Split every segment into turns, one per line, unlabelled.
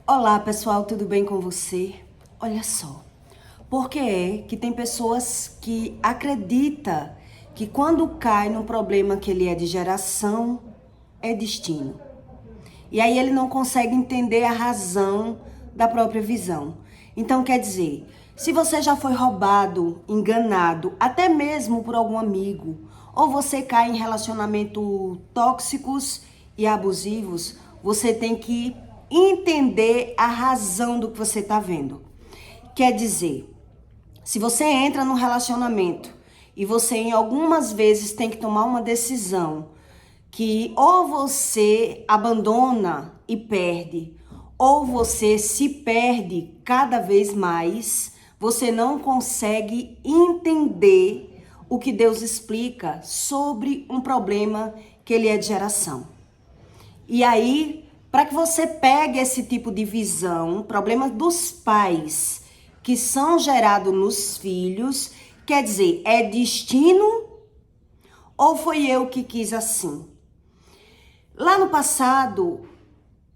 Olá pessoal, tudo bem com você? Olha só, por que é que tem pessoas que acreditam que quando cai num problema que ele é de geração, é destino. E aí ele não consegue entender a razão da própria visão. Então quer dizer, se você já foi roubado, enganado, até mesmo por algum amigo, ou você cai em relacionamentos tóxicos e abusivos, você tem que entender a razão do que você está vendo. Quer dizer, se você entra num relacionamento e você em algumas vezes tem que tomar uma decisão que ou você abandona e perde, ou você se perde cada vez mais, você não consegue entender o que Deus explica sobre um problema que ele é de geração. E aí, para que você pegue esse tipo de visão, problema dos pais que são gerados nos filhos, quer dizer, é destino ou foi eu que quis assim? Lá no passado,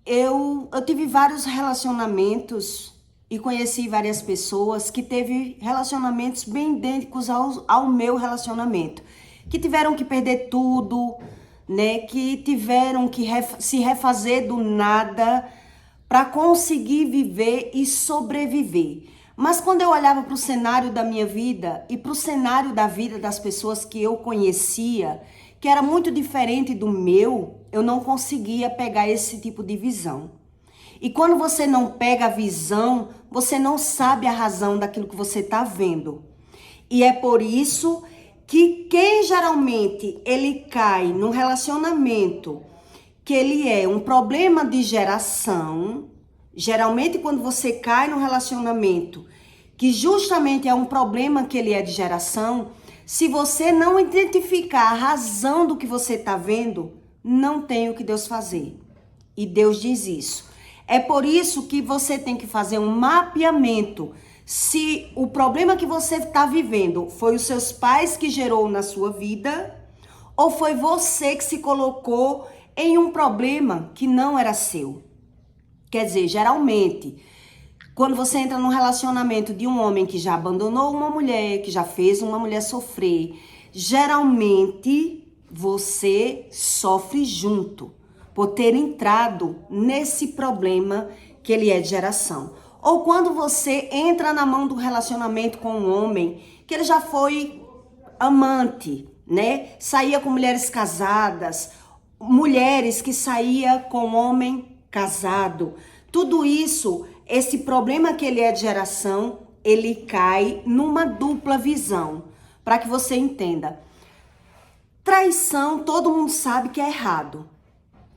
eu tive vários relacionamentos e conheci várias pessoas que teve relacionamentos bem idênticos ao meu relacionamento. Que tiveram que perder tudo, né? Que tiveram que se refazer do nada para conseguir viver e sobreviver. Mas quando eu olhava para o cenário da minha vida e para o cenário da vida das pessoas que eu conhecia, que era muito diferente do meu, eu não conseguia pegar esse tipo de visão. E quando você não pega a visão, você não sabe a razão daquilo que você está vendo. E é por isso que quem geralmente ele cai num relacionamento que ele é um problema de geração, geralmente quando você cai num relacionamento que justamente é um problema que ele é de geração, se você não identificar a razão do que você está vendo, não tem o que Deus fazer. E Deus diz isso. É por isso que você tem que fazer um mapeamento. Se o problema que você está vivendo foi os seus pais que gerou na sua vida, ou foi você que se colocou em um problema que não era seu. Quer dizer, geralmente, quando você entra num relacionamento de um homem que já abandonou uma mulher, que já fez uma mulher sofrer, geralmente você sofre junto por ter entrado nesse problema que ele é de geração. Ou quando você entra na mão do relacionamento com um homem que ele já foi amante, né? Saía com mulheres casadas, mulheres que saía com homem casado. Tudo isso, esse problema que ele é de geração, ele cai numa dupla visão. Para que você entenda. Traição, todo mundo sabe que é errado.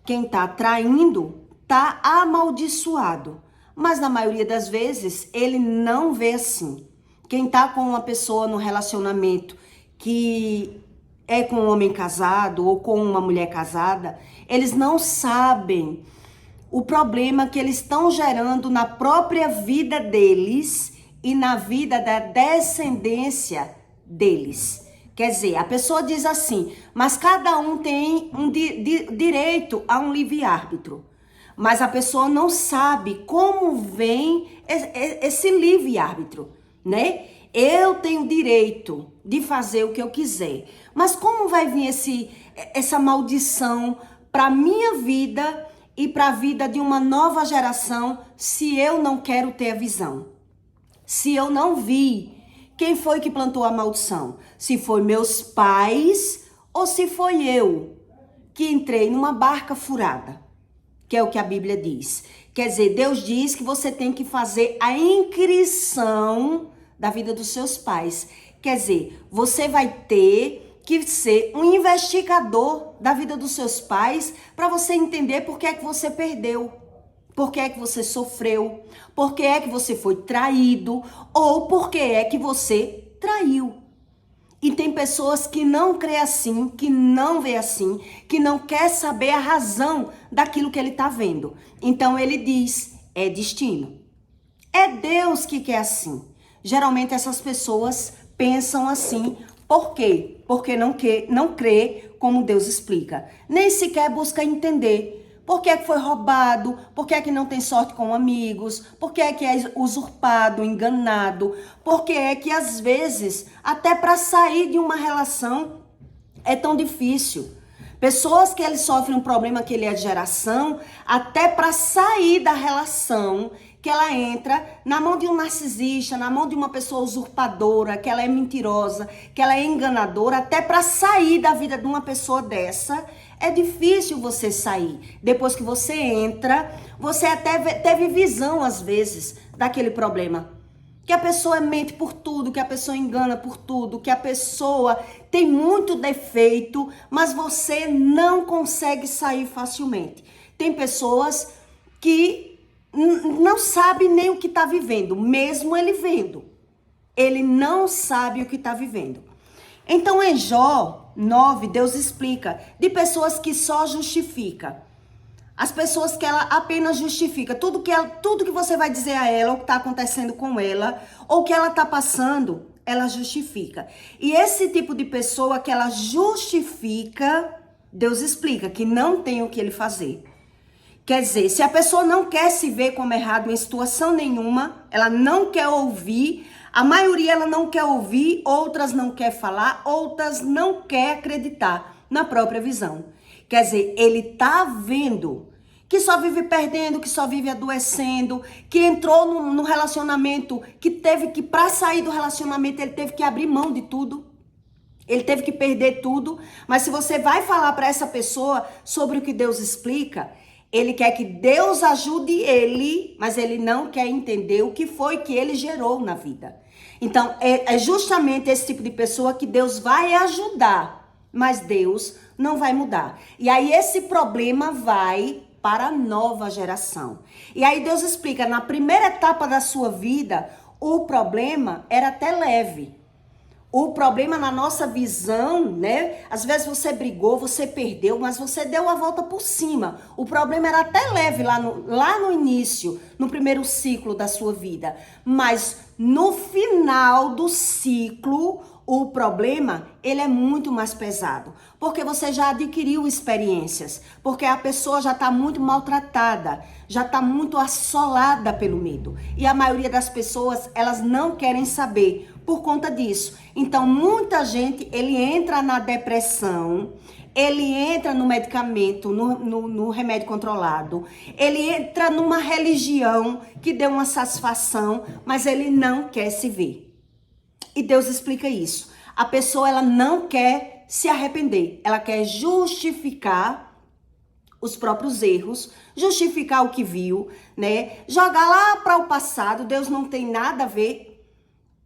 Quem tá traindo tá amaldiçoado. Mas na maioria das vezes, ele não vê assim. Quem tá com uma pessoa no relacionamento que é com um homem casado ou com uma mulher casada, eles não sabem o problema que eles estão gerando na própria vida deles e na vida da descendência deles. Quer dizer, a pessoa diz assim, mas cada um tem um direito a um livre-árbitro. Mas a pessoa não sabe como vem esse livre-árbitro, né? Eu tenho direito de fazer o que eu quiser. Mas como vai vir essa maldição para minha vida e para a vida de uma nova geração se eu não quero ter a visão? Se eu não vi, quem foi que plantou a maldição? Se foi meus pais ou se foi eu que entrei numa barca furada? Que é o que a Bíblia diz. Quer dizer, Deus diz que você tem que fazer a inscrição da vida dos seus pais. Quer dizer, você vai ter que ser um investigador da vida dos seus pais para você entender por que é que você perdeu, por que é que você sofreu, por que é que você foi traído ou por que é que você traiu. E tem pessoas que não crê assim, que não vê assim, que não quer saber a razão daquilo que ele está vendo. Então ele diz, é destino. É Deus que quer assim. Geralmente essas pessoas pensam assim. Por quê? Porque não crê como Deus explica. Nem sequer busca entender. Por que é que foi roubado? Por que é que não tem sorte com amigos? Por que é usurpado, enganado? Por que é que às vezes, até para sair de uma relação, é tão difícil? Pessoas que eles sofrem um problema que ele é de geração, até para sair da relação, que ela entra na mão de um narcisista, na mão de uma pessoa usurpadora, que ela é mentirosa, que ela é enganadora, até para sair da vida de uma pessoa dessa, é difícil você sair. Depois que você entra, você até teve visão, às vezes, daquele problema. Que a pessoa mente por tudo, que a pessoa engana por tudo, que a pessoa tem muito defeito, mas você não consegue sair facilmente. Tem pessoas que não sabem nem o que está vivendo, mesmo ele vendo. Ele não sabe o que está vivendo. Então, em Jó 9, Deus explica de pessoas que só justificam. As pessoas que ela apenas justifica. Tudo que você vai dizer a ela, o que está acontecendo com ela, ou o que ela está passando, ela justifica. E esse tipo de pessoa que ela justifica, Deus explica que não tem o que ele fazer. Quer dizer, se a pessoa não quer se ver como errado em situação nenhuma, ela não quer ouvir, a maioria ela não quer ouvir, outras não quer falar, outras não quer acreditar na própria visão. Quer dizer, ele tá vendo que só vive perdendo, que só vive adoecendo, que entrou no relacionamento, que teve que, para sair do relacionamento, ele teve que abrir mão de tudo. Ele teve que perder tudo. Mas se você vai falar para essa pessoa sobre o que Deus explica, ele quer que Deus ajude ele, mas ele não quer entender o que foi que ele gerou na vida. Então, é justamente esse tipo de pessoa que Deus vai ajudar, mas Deus não vai mudar. E aí esse problema vai para a nova geração. E aí Deus explica, na primeira etapa da sua vida, o problema era até leve. O problema na nossa visão, né? Às vezes você brigou, você perdeu, mas você deu a volta por cima. O problema era até leve lá no início, no primeiro ciclo da sua vida. Mas no final do ciclo, o problema, ele é muito mais pesado. Porque você já adquiriu experiências. Porque a pessoa já está muito maltratada. Já está muito assolada pelo medo. E a maioria das pessoas, elas não querem saber por conta disso. Então, muita gente, ele entra na depressão, ele entra no medicamento, no remédio controlado, ele entra numa religião que deu uma satisfação, mas ele não quer se ver. E Deus explica isso. A pessoa, ela não quer se arrepender, ela quer justificar os próprios erros, justificar o que viu, né? Jogar lá para o passado, Deus não tem nada a ver.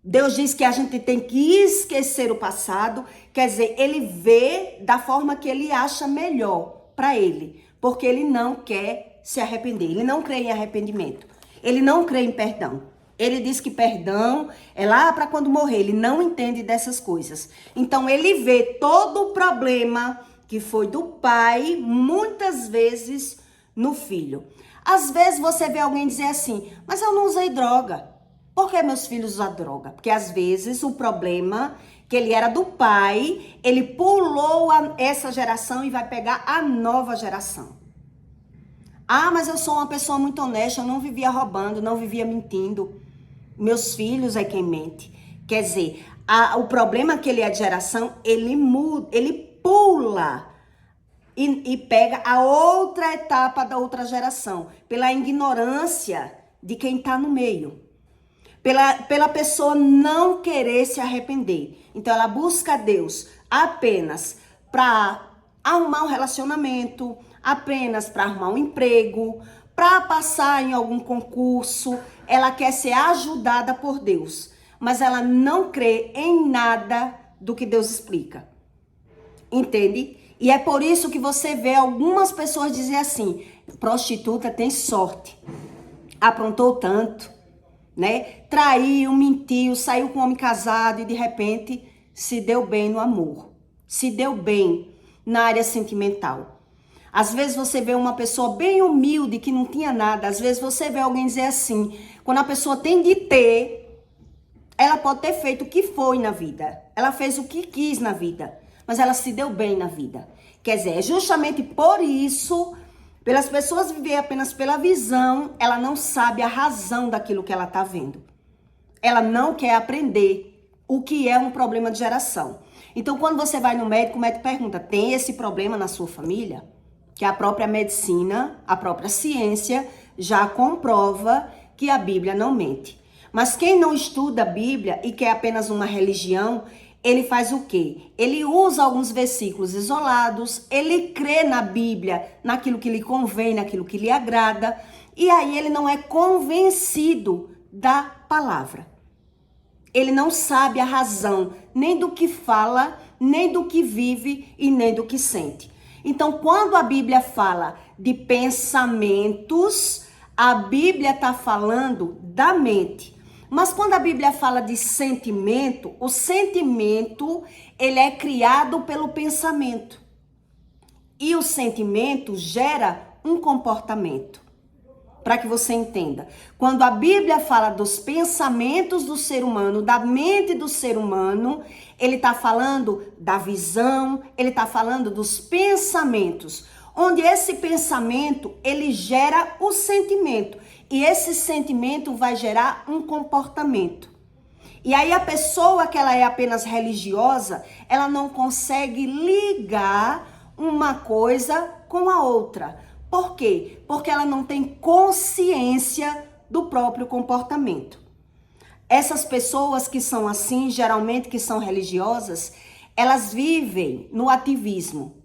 Deus diz que a gente tem que esquecer o passado, quer dizer, ele vê da forma que ele acha melhor para ele, porque ele não quer se arrepender, ele não crê em arrependimento, ele não crê em perdão. Ele diz que perdão é lá para quando morrer, ele não entende dessas coisas. Então ele vê todo o problema que foi do pai, muitas vezes no filho. Às vezes você vê alguém dizer assim, mas eu não usei droga. Por que meus filhos usam droga? Porque às vezes o problema que ele era do pai, ele pulou essa geração e vai pegar a nova geração. Ah, mas eu sou uma pessoa muito honesta, eu não vivia roubando, não vivia mentindo. Meus filhos é quem mente. Quer dizer, o problema que ele é de geração, ele muda, ele pula e pega a outra etapa da outra geração, pela ignorância de quem está no meio. Pela pessoa não querer se arrepender. Então, ela busca Deus apenas para arrumar um relacionamento, apenas para arrumar um emprego, para passar em algum concurso. Ela quer ser ajudada por Deus, mas ela não crê em nada do que Deus explica. Entende? E é por isso que você vê algumas pessoas dizer assim, prostituta tem sorte, aprontou tanto, né? Traiu, mentiu, saiu com um homem casado e de repente se deu bem no amor, se deu bem na área sentimental. Às vezes você vê uma pessoa bem humilde que não tinha nada, às vezes você vê alguém dizer assim, quando a pessoa tem de ter, ela pode ter feito o que foi na vida, ela fez o que quis na vida, mas ela se deu bem na vida. Quer dizer, é justamente por isso Pelas pessoas viver apenas pela visão, ela não sabe a razão daquilo que ela está vendo. Ela não quer aprender o que é um problema de geração. Então, quando você vai no médico, o médico pergunta, tem esse problema na sua família? Que a própria medicina, a própria ciência já comprova que a Bíblia não mente. Mas quem não estuda a Bíblia e quer apenas uma religião, ele faz o quê? Ele usa alguns versículos isolados, ele crê na Bíblia, naquilo que lhe convém, naquilo que lhe agrada, e aí ele não é convencido da palavra. Ele não sabe a razão nem do que fala, nem do que vive e nem do que sente. Então, quando a Bíblia fala de pensamentos, a Bíblia está falando da mente. Mas quando a Bíblia fala de sentimento, o sentimento, ele é criado pelo pensamento. E o sentimento gera um comportamento. Para que você entenda. Quando a Bíblia fala dos pensamentos do ser humano, da mente do ser humano, ele está falando da visão, ele está falando dos pensamentos. Onde esse pensamento, ele gera o sentimento. E esse sentimento vai gerar um comportamento. E aí a pessoa que ela é apenas religiosa, ela não consegue ligar uma coisa com a outra. Por quê? Porque ela não tem consciência do próprio comportamento. Essas pessoas que são assim, geralmente que são religiosas, elas vivem no ativismo.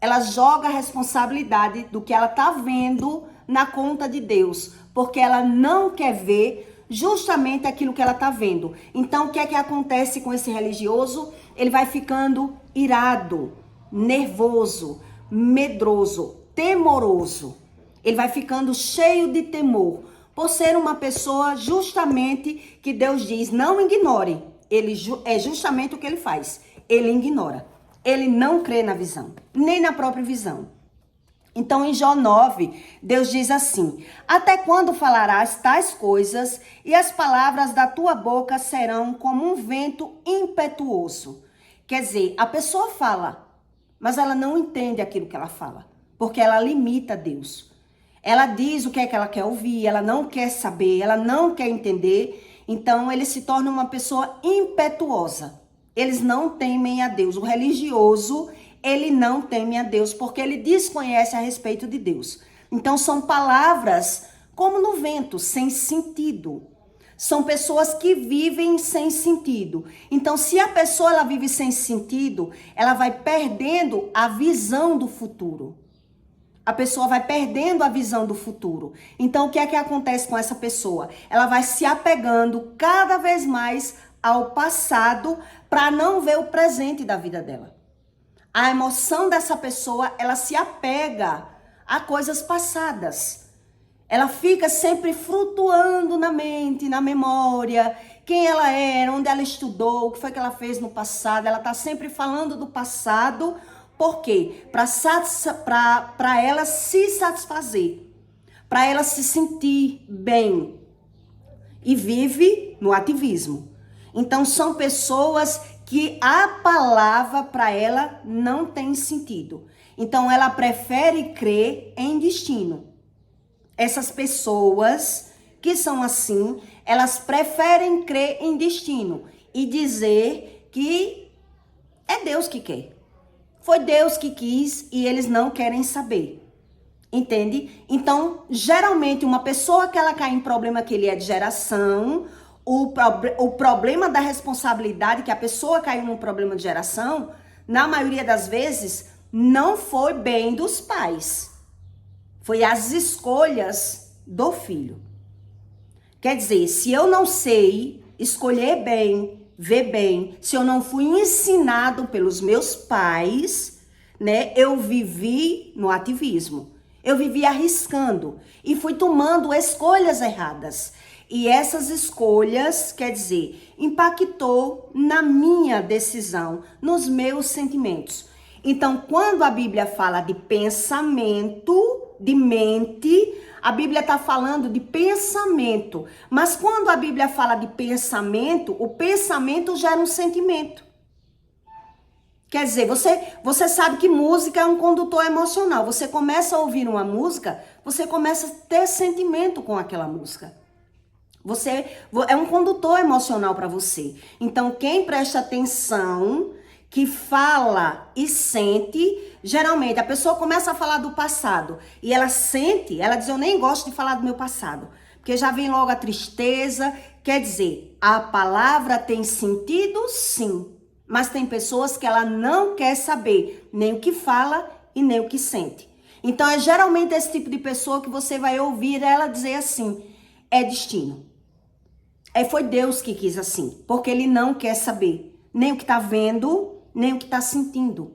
Elas jogam a responsabilidade do que ela está vendo na conta de Deus, porque ela não quer ver justamente aquilo que ela está vendo. Então, o que é que acontece com esse religioso? Ele vai ficando irado, nervoso, medroso, temoroso. Ele vai ficando cheio de temor, por ser uma pessoa justamente que Deus diz, não ignore. É justamente o que ele faz. Ele ignora. Ele não crê na visão, nem na própria visão. Então, em Jó 9, Deus diz assim, até quando falarás tais coisas e as palavras da tua boca serão como um vento impetuoso? Quer dizer, a pessoa fala, mas ela não entende aquilo que ela fala, porque ela limita Deus. Ela diz o que é que ela quer ouvir, ela não quer saber, ela não quer entender. Então, ele se torna uma pessoa impetuosa. Eles não temem a Deus. O religioso, ele não teme a Deus, porque ele desconhece a respeito de Deus. Então, são palavras como no vento, sem sentido. São pessoas que vivem sem sentido. Então, se a pessoa ela vive sem sentido, ela vai perdendo a visão do futuro. A pessoa vai perdendo a visão do futuro. Então, o que é que acontece com essa pessoa? Ela vai se apegando cada vez mais ao passado para não ver o presente da vida dela. A emoção dessa pessoa, ela se apega a coisas passadas. Ela fica sempre flutuando na mente, na memória, quem ela era, onde ela estudou, o que foi que ela fez no passado. Ela está sempre falando do passado. Por quê? Para ela se satisfazer, para ela se sentir bem. E vive no ativismo. Então, são pessoas que a palavra para ela não tem sentido. Então, ela prefere crer em destino. Essas pessoas que são assim, elas preferem crer em destino e dizer que é Deus que quer. Foi Deus que quis e eles não querem saber. Entende? Então, geralmente, uma pessoa que ela cai em problema que ele é de geração, o problema da responsabilidade, que a pessoa caiu num problema de geração, na maioria das vezes, não foi bem dos pais. Foi as escolhas do filho. Quer dizer, se eu não sei escolher bem, ver bem, se eu não fui ensinado pelos meus pais, né, eu vivi no ativismo. Eu vivi arriscando e fui tomando escolhas erradas. E essas escolhas, quer dizer, impactou na minha decisão, nos meus sentimentos. Então, quando a Bíblia fala de pensamento, de mente, a Bíblia está falando de pensamento. Mas quando a Bíblia fala de pensamento, o pensamento gera um sentimento. Quer dizer, você sabe que música é um condutor emocional. Você começa a ouvir uma música, você começa a ter sentimento com aquela música. Você é um condutor emocional para você. Então, quem presta atenção, que fala e sente, geralmente a pessoa começa a falar do passado e ela sente, ela diz, eu nem gosto de falar do meu passado, porque já vem logo a tristeza. Quer dizer, a palavra tem sentido, sim, mas tem pessoas que ela não quer saber nem o que fala e nem o que sente. Então, é geralmente esse tipo de pessoa que você vai ouvir ela dizer assim, é destino. Foi Deus que quis assim, porque ele não quer saber nem o que está vendo, nem o que está sentindo.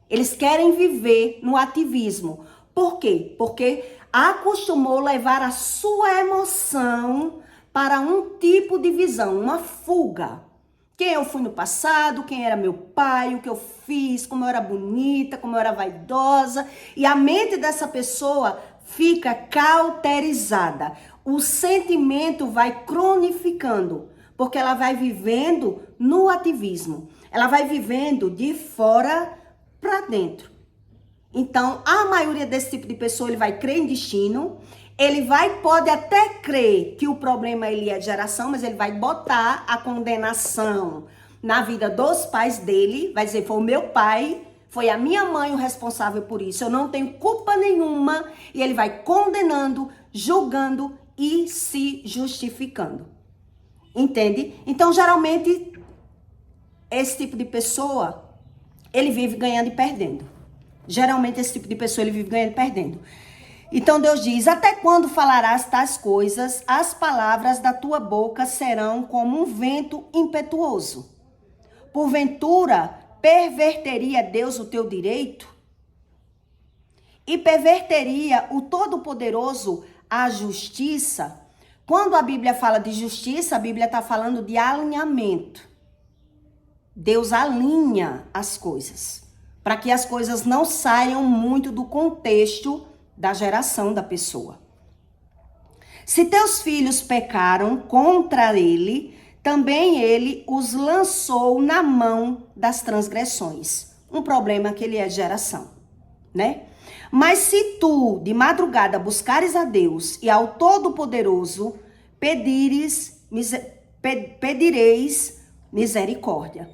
Eles querem viver no ativismo. Por quê? Porque acostumou levar a sua emoção para um tipo de visão, uma fuga. Quem eu fui no passado, quem era meu pai, o que eu fiz, como eu era bonita, como eu era vaidosa. E a mente dessa pessoa fica cauterizada. O sentimento vai cronificando, porque ela vai vivendo no ativismo. Ela vai vivendo de fora para dentro. Então, a maioria desse tipo de pessoa, ele vai crer em destino, pode até crer que o problema ele é de geração, mas ele vai botar a condenação na vida dos pais dele, vai dizer, foi o meu pai, foi a minha mãe o responsável por isso, eu não tenho culpa nenhuma, e ele vai condenando, julgando e se justificando. Entende? Então, geralmente, esse tipo de pessoa, ele vive ganhando e perdendo. Geralmente, esse tipo de pessoa, ele vive ganhando e perdendo. Então, Deus diz, até quando falarás tais coisas, as palavras da tua boca serão como um vento impetuoso. Porventura, perverteria Deus o teu direito? E perverteria o Todo-Poderoso a justiça? Quando a Bíblia fala de justiça, a Bíblia está falando de alinhamento. Deus alinha as coisas, para que as coisas não saiam muito do contexto da geração da pessoa. Se teus filhos pecaram contra ele, também ele os lançou na mão das transgressões. Um problema que ele é de geração, né? Mas se tu, de madrugada, buscares a Deus e ao Todo-Poderoso, pedireis misericórdia.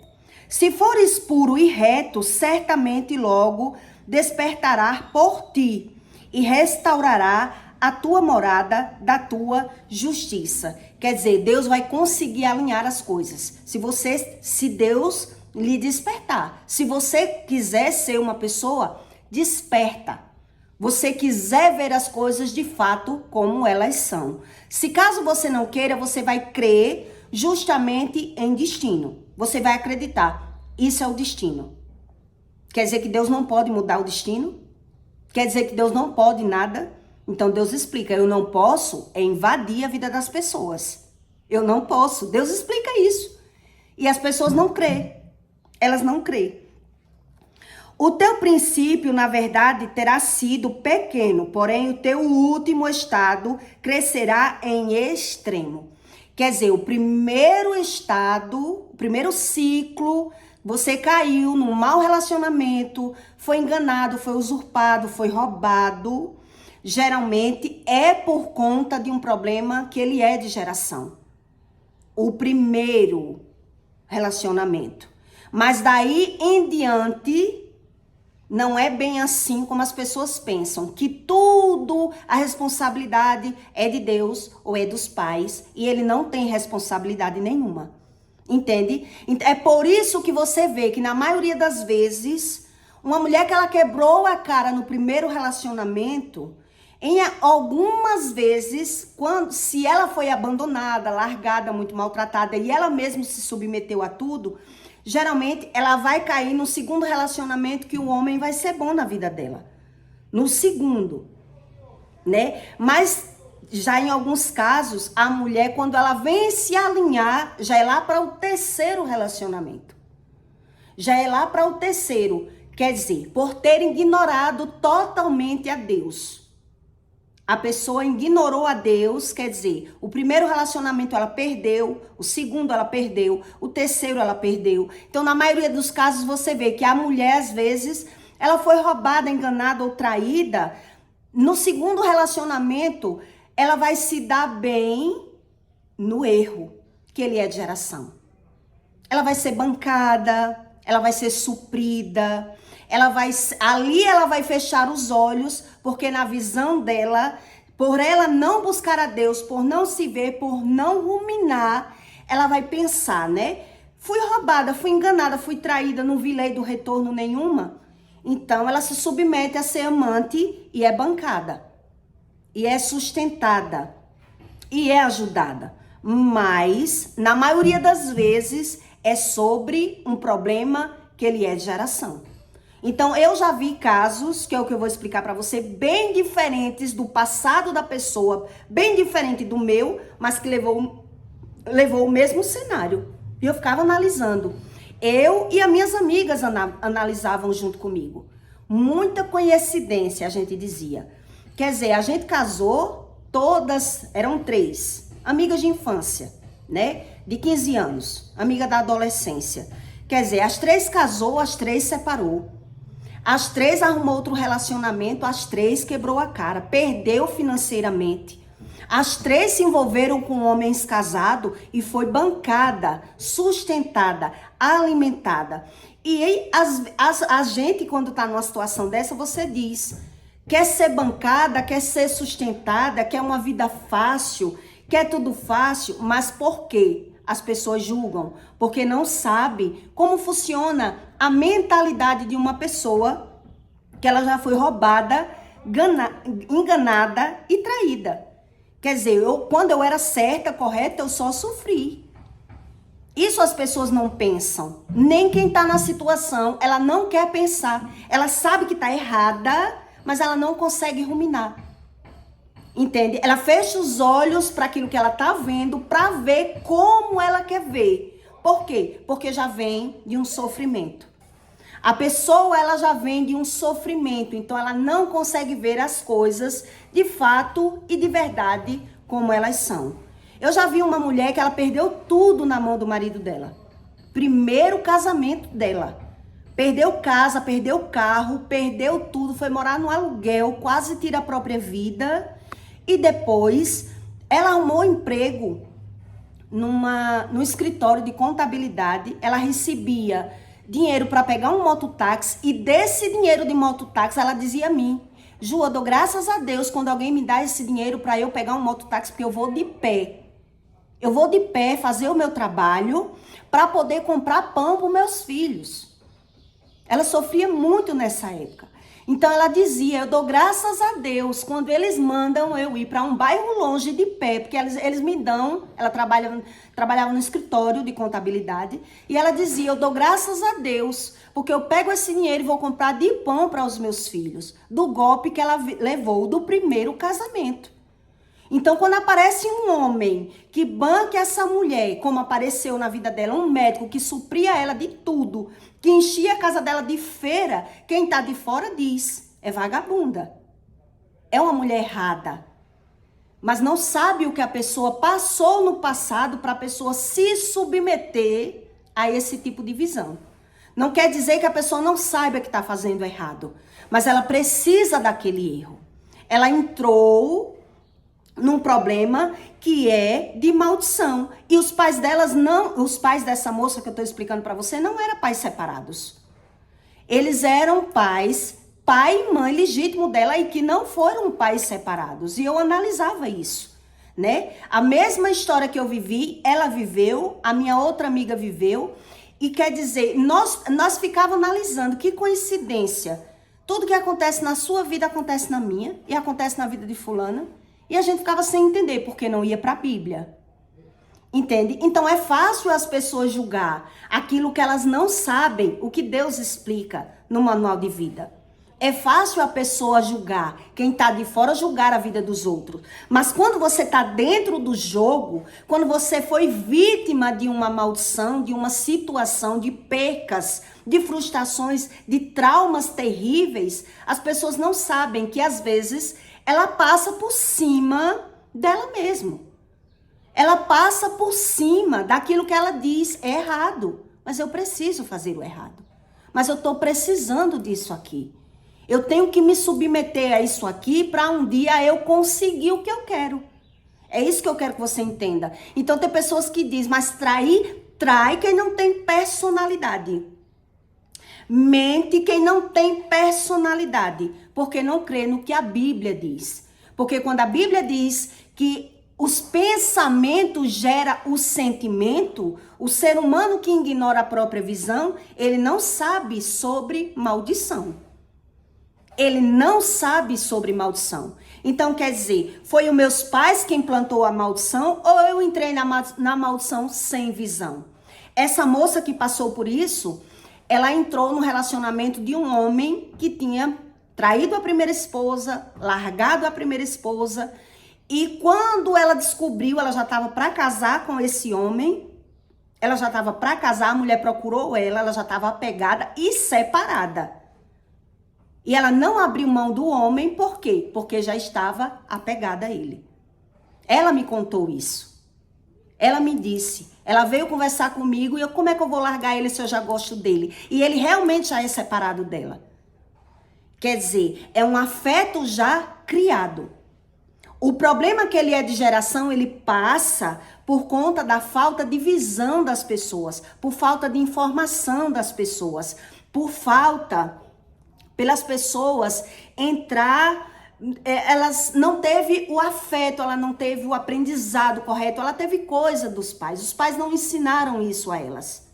Se fores puro e reto, certamente logo despertará por ti e restaurará a tua morada da tua justiça. Quer dizer, Deus vai conseguir alinhar as coisas. Se Deus lhe despertar. Se você quiser ser uma pessoa, desperta. Você quiser ver as coisas de fato como elas são. Se caso você não queira, você vai crer justamente em destino. Você vai acreditar, isso é o destino. Quer dizer que Deus não pode mudar o destino? Quer dizer que Deus não pode nada? Então Deus explica, eu não posso invadir a vida das pessoas. Eu não posso. Deus explica isso. E as pessoas não creem. Elas não creem. O teu princípio, na verdade, terá sido pequeno, porém o teu último estado crescerá em extremo. Quer dizer, o primeiro estado, o primeiro ciclo, você caiu num mau relacionamento, foi enganado, foi usurpado, foi roubado. Geralmente é por conta de um problema que ele é de geração. O primeiro relacionamento. Mas daí em diante, não é bem assim como as pessoas pensam, que tudo, a responsabilidade é de Deus ou é dos pais, e ele não tem responsabilidade nenhuma. Entende? É por isso que você vê que na maioria das vezes, uma mulher que ela quebrou a cara no primeiro relacionamento, em algumas vezes, se ela foi abandonada, largada, muito maltratada, e ela mesma se submeteu a tudo, geralmente ela vai cair no segundo relacionamento que o homem vai ser bom na vida dela. No segundo, né? Mas já em alguns casos, a mulher, quando ela vem se alinhar, já é lá para o terceiro relacionamento. Já é lá para o terceiro. Quer dizer, por ter ignorado totalmente a Deus. A pessoa ignorou a Deus, quer dizer, o primeiro relacionamento ela perdeu, o segundo ela perdeu, o terceiro ela perdeu. Então, na maioria dos casos, você vê que a mulher, às vezes, ela foi roubada, enganada ou traída. No segundo relacionamento, ela vai se dar bem no erro, que ele é de geração. Ela vai ser bancada, ela vai ser suprida, ali ela vai fechar os olhos, porque na visão dela, por ela não buscar a Deus, por não se ver, por não ruminar, ela vai pensar, né? Fui roubada, fui enganada, fui traída, não vi lei do retorno nenhuma. Então ela se submete a ser amante e é bancada, e é sustentada, e é ajudada. Mas, na maioria das vezes, é sobre um problema que ele é de geração. Então, eu já vi casos, que é o que eu vou explicar para você, bem diferentes do passado da pessoa, bem diferente do meu, mas que levou o mesmo cenário. E eu ficava analisando. Eu e as minhas amigas analisavam junto comigo. Muita coincidência, a gente dizia. Quer dizer, a gente casou, todas, eram 3, amigas de infância, né? De 15 anos, amiga da adolescência. Quer dizer, as 3 casou, as 3 separou. As 3 arrumou outro relacionamento, as 3 quebrou a cara, perdeu financeiramente. As 3 se envolveram com homens casados e foi bancada, sustentada, alimentada. E aí, a gente, quando está numa situação dessa, você diz, quer ser bancada, quer ser sustentada, quer uma vida fácil, quer tudo fácil, mas por quê? As pessoas julgam, porque não sabem como funciona a mentalidade de uma pessoa que ela já foi roubada, enganada e traída. Quer dizer, quando eu era certa, correta, eu só sofri. Isso as pessoas não pensam. Nem quem está na situação, ela não quer pensar. Ela sabe que está errada, mas ela não consegue ruminar. Entende? Ela fecha os olhos para aquilo que ela está vendo, para ver como ela quer ver. Por quê? Porque já vem de um sofrimento. A pessoa, ela já vem de um sofrimento, então ela não consegue ver as coisas de fato e de verdade como elas são. Eu já vi uma mulher que ela perdeu tudo na mão do marido dela. Primeiro casamento dela. Perdeu casa, perdeu carro, perdeu tudo, foi morar no aluguel, quase tira a própria vida. E depois, ela arrumou emprego no escritório de contabilidade. Ela recebia dinheiro para pegar um mototáxi e desse dinheiro de mototáxi, ela dizia a mim, Ju, eu dou graças a Deus quando alguém me dá esse dinheiro para eu pegar um mototáxi, porque eu vou de pé. Eu vou de pé fazer o meu trabalho para poder comprar pão para os meus filhos. Ela sofria muito nessa época. Então ela dizia, eu dou graças a Deus quando eles mandam eu ir para um bairro longe de pé, porque eles me dão, ela trabalhava no escritório de contabilidade, e ela dizia, eu dou graças a Deus, porque eu pego esse dinheiro e vou comprar de pão para os meus filhos, do golpe que ela levou do primeiro casamento. Então quando aparece um homem que banca essa mulher, como apareceu na vida dela, um médico que supria ela de tudo, que enchia a casa dela de feira, quem tá de fora diz, é vagabunda. É uma mulher errada. Mas não sabe o que a pessoa passou no passado para a pessoa se submeter a esse tipo de visão. Não quer dizer que a pessoa não saiba que está fazendo errado, mas ela precisa daquele erro. Ela entrou num problema que é de maldição. E os pais delas não, os pais dessa moça que eu estou explicando para você, não eram pais separados. Eles eram pais, pai e mãe legítimo dela e que não foram pais separados. E eu analisava isso, né? A mesma história que eu vivi, ela viveu, a minha outra amiga viveu. E quer dizer, nós ficávamos analisando, que coincidência. Tudo que acontece na sua vida acontece na minha e acontece na vida de fulana. E a gente ficava sem entender, porque não ia para a Bíblia. Entende? Então é fácil as pessoas julgar aquilo que elas não sabem, o que Deus explica no manual de vida. É fácil a pessoa julgar, quem está de fora julgar a vida dos outros. Mas quando você está dentro do jogo, quando você foi vítima de uma maldição, de uma situação, de percas, de frustrações, de traumas terríveis, as pessoas não sabem que às vezes ela passa por cima dela mesma. Ela passa por cima daquilo que ela diz é errado. Mas eu preciso fazer o errado. Mas eu estou precisando disso aqui. Eu tenho que me submeter a isso aqui para um dia eu conseguir o que eu quero. É isso que eu quero que você entenda. Então tem pessoas que dizem, mas trai quem não tem personalidade. Mente quem não tem personalidade. Porque não crê no que a Bíblia diz. Porque quando a Bíblia diz que os pensamentos geram o sentimento, o ser humano que ignora a própria visão, ele não sabe sobre maldição. Ele não sabe sobre maldição. Então, quer dizer, foi os meus pais quem plantou a maldição ou eu entrei na maldição sem visão? Essa moça que passou por isso, ela entrou no relacionamento de um homem que tinha traído a primeira esposa, largado a primeira esposa. E quando ela descobriu, ela já estava para casar com esse homem. Ela já estava para casar, a mulher procurou ela já estava apegada e separada. E ela não abriu mão do homem, por quê? Porque já estava apegada a ele. Ela me contou isso. Ela me disse, ela veio conversar comigo e eu, como é que eu vou largar ele se eu já gosto dele? E ele realmente já é separado dela. Quer dizer, é um afeto já criado. O problema que ele é de geração, ele passa por conta da falta de visão das pessoas, por falta de informação das pessoas, por falta pelas pessoas entrar, elas não teve o afeto, ela não teve o aprendizado correto, ela teve coisa dos pais, os pais não ensinaram isso a elas,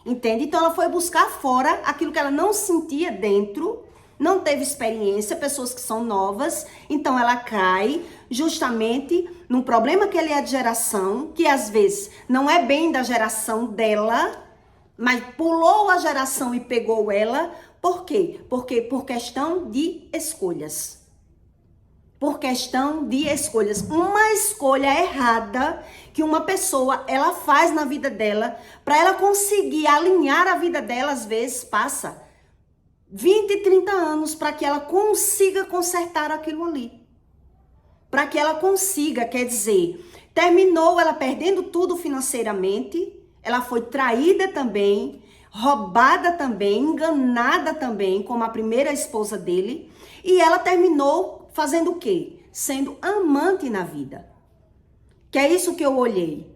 entende? Então ela foi buscar fora aquilo que ela não sentia dentro, não teve experiência, pessoas que são novas, então ela cai justamente num problema que ele é de geração, que às vezes não é bem da geração dela, mas pulou a geração e pegou ela. Por quê? Porque por questão de escolhas. Por questão de escolhas. Uma escolha errada que uma pessoa, ela faz na vida dela, para ela conseguir alinhar a vida dela, às vezes passa 20, 30 anos para que ela consiga consertar aquilo ali. Para que ela consiga, quer dizer, terminou ela perdendo tudo financeiramente, ela foi traída também, roubada também, enganada também, como a primeira esposa dele, e ela terminou fazendo o quê? Sendo amante na vida. Que é isso que eu olhei,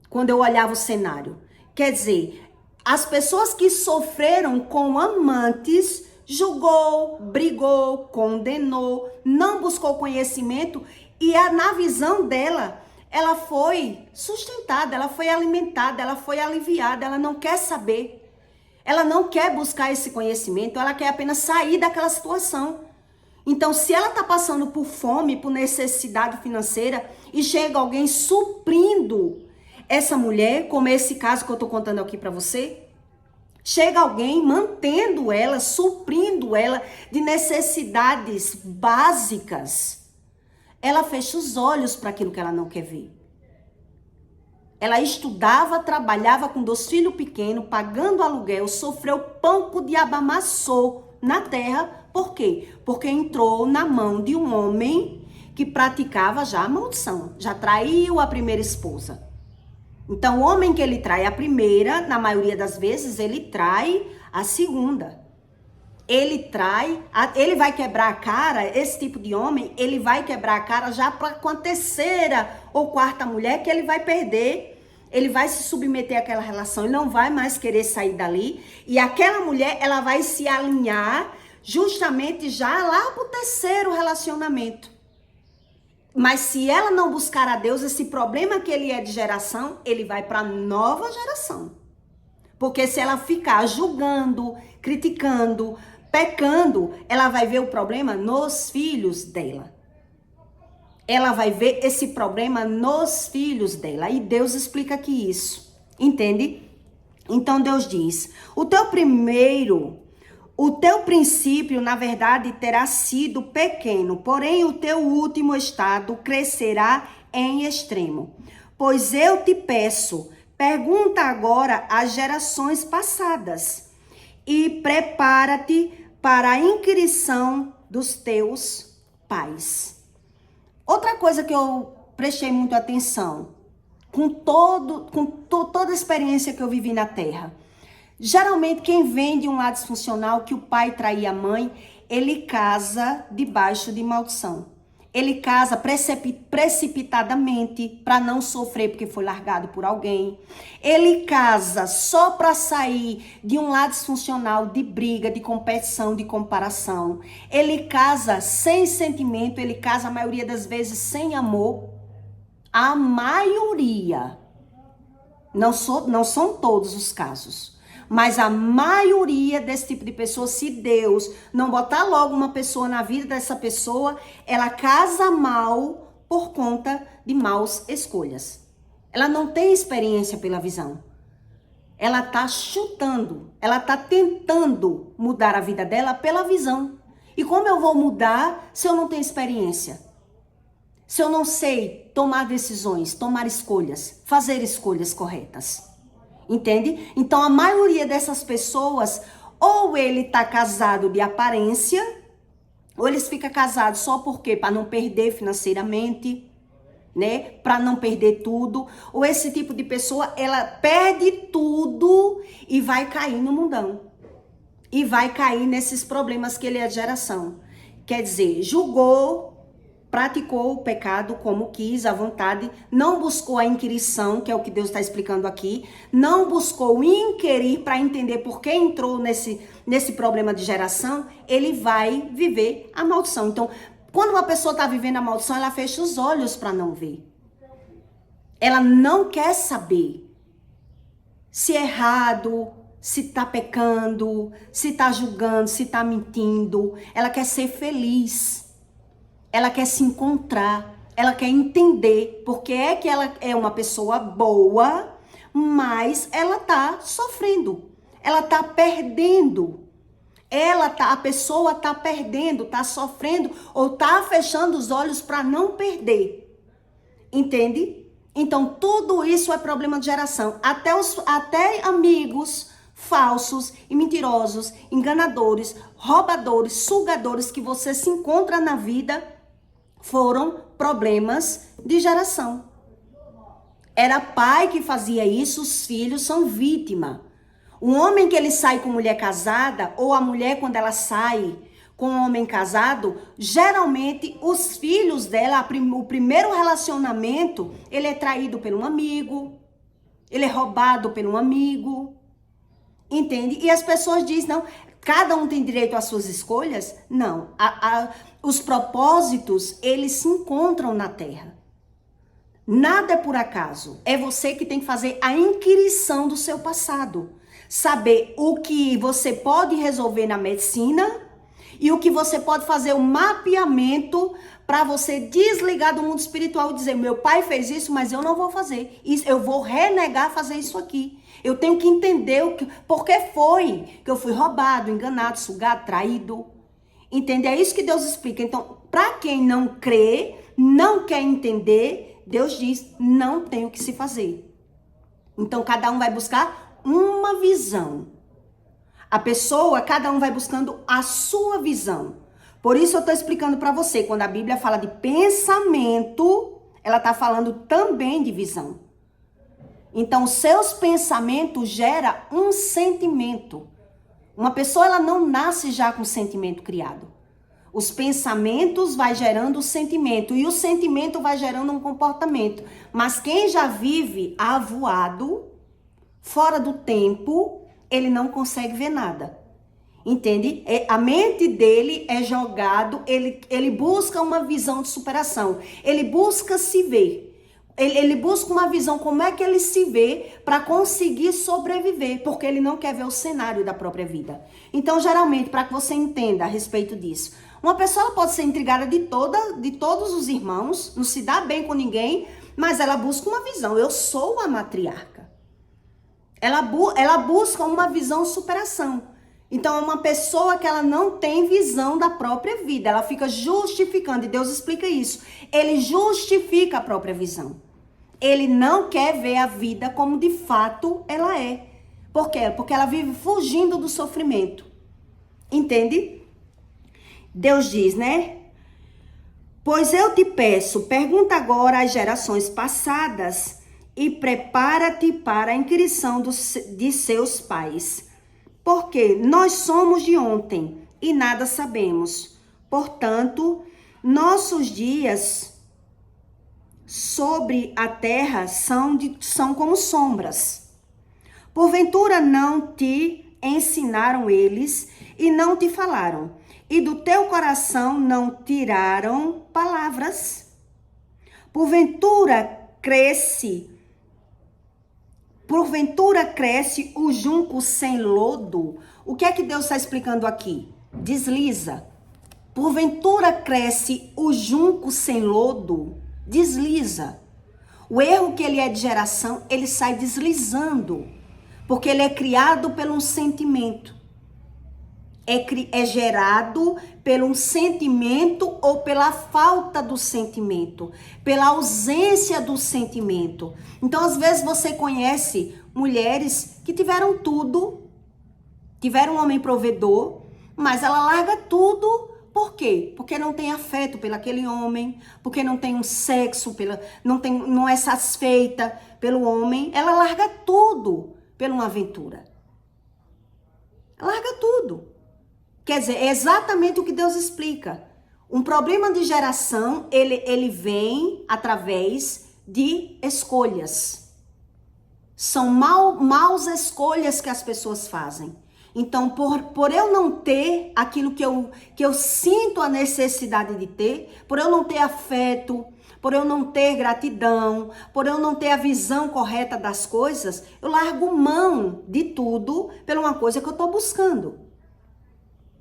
quando eu olhava o cenário. Quer dizer, as pessoas que sofreram com amantes, julgou, brigou, condenou, não buscou conhecimento e na visão dela, ela foi sustentada, ela foi alimentada, ela foi aliviada, ela não quer saber. Ela não quer buscar esse conhecimento, ela quer apenas sair daquela situação. Então, se ela está passando por fome, por necessidade financeira e chega alguém suprindo essa mulher, como esse caso que eu estou contando aqui para você, chega alguém mantendo ela, suprindo ela de necessidades básicas, ela fecha os olhos para aquilo que ela não quer ver. Ela estudava, trabalhava com 2 filhos pequenos, pagando aluguel, sofreu pão que o diabo amassou na terra. Por quê? Porque entrou na mão de um homem que praticava já a maldição, já traiu a primeira esposa. Então, o homem que ele trai a primeira, na maioria das vezes, ele trai a segunda. Ele trai, ele vai quebrar a cara, esse tipo de homem, ele vai quebrar a cara já com a terceira ou quarta mulher que ele vai perder, ele vai se submeter àquela relação, ele não vai mais querer sair dali. E aquela mulher, ela vai se alinhar justamente já lá pro terceiro relacionamento. Mas se ela não buscar a Deus, esse problema que ele é de geração, ele vai para nova geração. Porque se ela ficar julgando, criticando, pecando, ela vai ver o problema nos filhos dela. Ela vai ver esse problema nos filhos dela. E Deus explica aqui isso. Entende? Então Deus diz, o teu princípio, na verdade, terá sido pequeno, porém o teu último estado crescerá em extremo. Pois eu te peço, pergunta agora às gerações passadas e prepara-te para a inquirição dos teus paz. Outra coisa que eu prestei muito atenção, toda a experiência que eu vivi na Terra, geralmente quem vem de um lar disfuncional, que o pai traía a mãe, ele casa debaixo de maldição. Ele casa precipitadamente para não sofrer porque foi largado por alguém. Ele casa só para sair de um lado disfuncional de briga, de competição, de comparação. Ele casa sem sentimento, ele casa a maioria das vezes sem amor. A maioria. Não são todos os casos. Mas a maioria desse tipo de pessoa, se Deus não botar logo uma pessoa na vida dessa pessoa, ela casa mal por conta de maus escolhas. Ela não tem experiência pela visão. Ela tá chutando, ela tá tentando mudar a vida dela pela visão. E como eu vou mudar se eu não tenho experiência? Se eu não sei tomar decisões, tomar escolhas, fazer escolhas corretas? Entende? Então, a maioria dessas pessoas, ou ele tá casado de aparência, ou eles ficam casados só porque para não perder financeiramente, né? Para não perder tudo. Ou esse tipo de pessoa, ela perde tudo e vai cair no mundão. E vai cair nesses problemas que ele é de geração. Quer dizer, julgou, praticou o pecado como quis, à vontade, não buscou a inquirição, que é o que Deus está explicando aqui, não buscou inquirir para entender por que entrou nesse problema de geração, ele vai viver a maldição. Então, quando uma pessoa está vivendo a maldição, ela fecha os olhos para não ver. Ela não quer saber se é errado, se está pecando, se está julgando, se está mentindo. Ela quer ser feliz. Ela quer se encontrar, ela quer entender porque é que ela é uma pessoa boa, mas ela tá sofrendo, ela tá perdendo, a pessoa tá perdendo, tá sofrendo ou tá fechando os olhos para não perder, entende? Então tudo isso é problema de geração, até amigos falsos e mentirosos, enganadores, roubadores, sugadores que você se encontra na vida, foram problemas de geração. Era pai que fazia isso, os filhos são vítima. O homem que ele sai com mulher casada, ou a mulher quando ela sai com um homem casado, geralmente os filhos dela, o primeiro relacionamento, ele é traído por um amigo, ele é roubado por um amigo, entende? E as pessoas dizem, não, cada um tem direito às suas escolhas? Não, os propósitos, eles se encontram na Terra. Nada é por acaso. É você que tem que fazer a inquirição do seu passado. Saber o que você pode resolver na medicina e o que você pode fazer o mapeamento para você desligar do mundo espiritual e dizer, meu pai fez isso, mas eu não vou fazer. Isso, eu vou renegar fazer isso aqui. Eu tenho que entender por que foi que eu fui roubado, enganado, sugado, traído. Entende? É isso que Deus explica. Então, para quem não crê, não quer entender, Deus diz, não tem o que se fazer. Então, cada um vai buscar uma visão. A pessoa, cada um vai buscando a sua visão. Por isso eu estou explicando para você, quando a Bíblia fala de pensamento, ela está falando também de visão. Então, seus pensamentos geram um sentimento. Uma pessoa, ela não nasce já com sentimento criado. Os pensamentos vai gerando o sentimento e o sentimento vai gerando um comportamento. Mas quem já vive avoado, fora do tempo, ele não consegue ver nada. Entende? A mente dele é jogado, ele busca uma visão de superação. Ele busca se ver. Ele busca uma visão, como é que ele se vê para conseguir sobreviver, porque ele não quer ver o cenário da própria vida. Então, geralmente, para que você entenda a respeito disso, uma pessoa ela pode ser intrigada de todos os irmãos, não se dá bem com ninguém, mas ela busca uma visão. Eu sou a matriarca. Ela busca uma visão de superação. Então, é uma pessoa que ela não tem visão da própria vida. Ela fica justificando, e Deus explica isso. Ele justifica a própria visão. Ele não quer ver a vida como de fato ela é. Por quê? Porque ela vive fugindo do sofrimento. Entende? Deus diz, né? Pois eu te peço, pergunta agora às gerações passadas e prepara-te para a inquirição de seus pais. Porque nós somos de ontem e nada sabemos. Portanto, nossos dias sobre a terra são como sombras. Porventura não te ensinaram eles e não te falaram, e do teu coração não tiraram palavras? Porventura cresce o junco sem lodo? O que é que Deus está explicando aqui? Desliza. Porventura cresce o junco sem lodo? Desliza. O erro que ele é de geração, ele sai deslizando, porque ele é criado por um sentimento. É gerado por um sentimento ou pela falta do sentimento, pela ausência do sentimento. Então, às vezes, você conhece mulheres que tiveram tudo, tiveram um homem provedor, mas ela larga tudo. Por quê? Porque não tem afeto pelaquele homem, porque não tem um sexo, não é satisfeita pelo homem. Ela larga tudo por uma aventura. Larga tudo. Quer dizer, é exatamente o que Deus explica. Um problema de geração, ele vem através de escolhas. São maus escolhas que as pessoas fazem. Então, por eu não ter aquilo que eu sinto a necessidade de ter, por eu não ter afeto, por eu não ter gratidão, por eu não ter a visão correta das coisas, eu largo mão de tudo por uma coisa que eu estou buscando.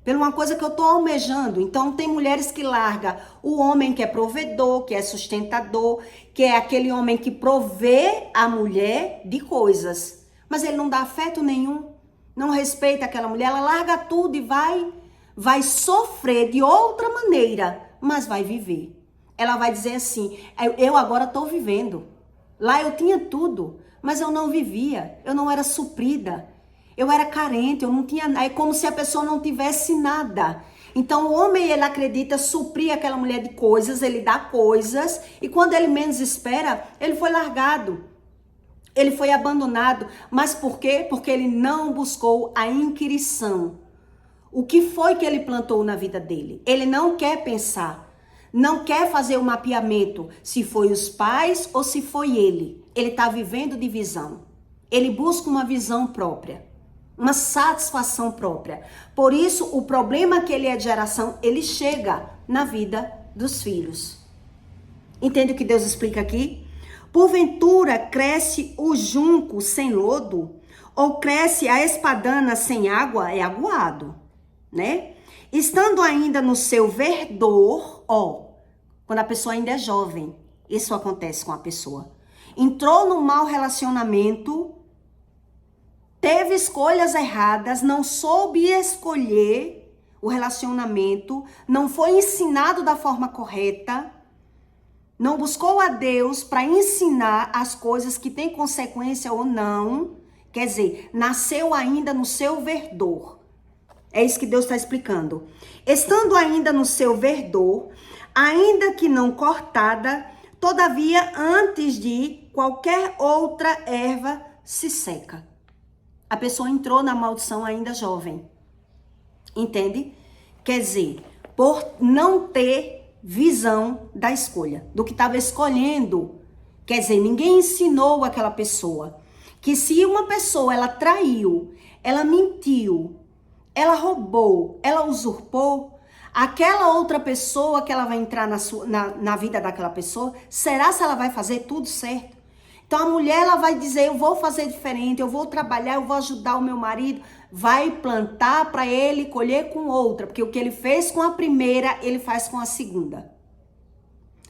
Por uma coisa que eu estou almejando. Então, tem mulheres que largam o homem que é provedor, que é sustentador, que é aquele homem que provê a mulher de coisas. Mas ele não dá afeto nenhum, não respeita aquela mulher, ela larga tudo e vai sofrer de outra maneira, mas vai viver. Ela vai dizer assim, eu agora estou vivendo. Lá eu tinha tudo, mas eu não vivia, eu não era suprida. Eu era carente, eu não tinha nada. É como se a pessoa não tivesse nada. Então o homem, ele acredita suprir aquela mulher de coisas, ele dá coisas, e quando ele menos espera, ele foi largado. Ele foi abandonado. Mas por quê? Porque ele não buscou a inquirição. O que foi que ele plantou na vida dele? Ele não quer pensar. Não quer fazer o mapeamento. Se foi os pais ou se foi ele. Ele está vivendo de visão. Ele busca uma visão própria. Uma satisfação própria. Por isso, o problema que ele é de geração, ele chega na vida dos filhos. Entende o que Deus explica aqui? Porventura cresce o junco sem lodo? Ou cresce a espadana sem água? É aguado, né? Estando ainda no seu verdor, quando a pessoa ainda é jovem, isso acontece com a pessoa. Entrou num mau relacionamento, teve escolhas erradas, não soube escolher o relacionamento, não foi ensinado da forma correta, não buscou a Deus para ensinar as coisas que têm consequência ou não, quer dizer, nasceu ainda no seu verdor. É isso que Deus está explicando. Estando ainda no seu verdor, ainda que não cortada, todavia antes de qualquer outra erva se seca. A pessoa entrou na maldição ainda jovem. Entende? Quer dizer, por não ter visão da escolha, do que estava escolhendo. Quer dizer, ninguém ensinou aquela pessoa que se uma pessoa, ela traiu, ela mentiu, ela roubou, ela usurpou, aquela outra pessoa que ela vai entrar na vida daquela pessoa, será se ela vai fazer tudo certo? Então a mulher, ela vai dizer, eu vou fazer diferente, eu vou trabalhar, eu vou ajudar o meu marido, vai plantar para ele colher com outra, porque o que ele fez com a primeira, ele faz com a segunda.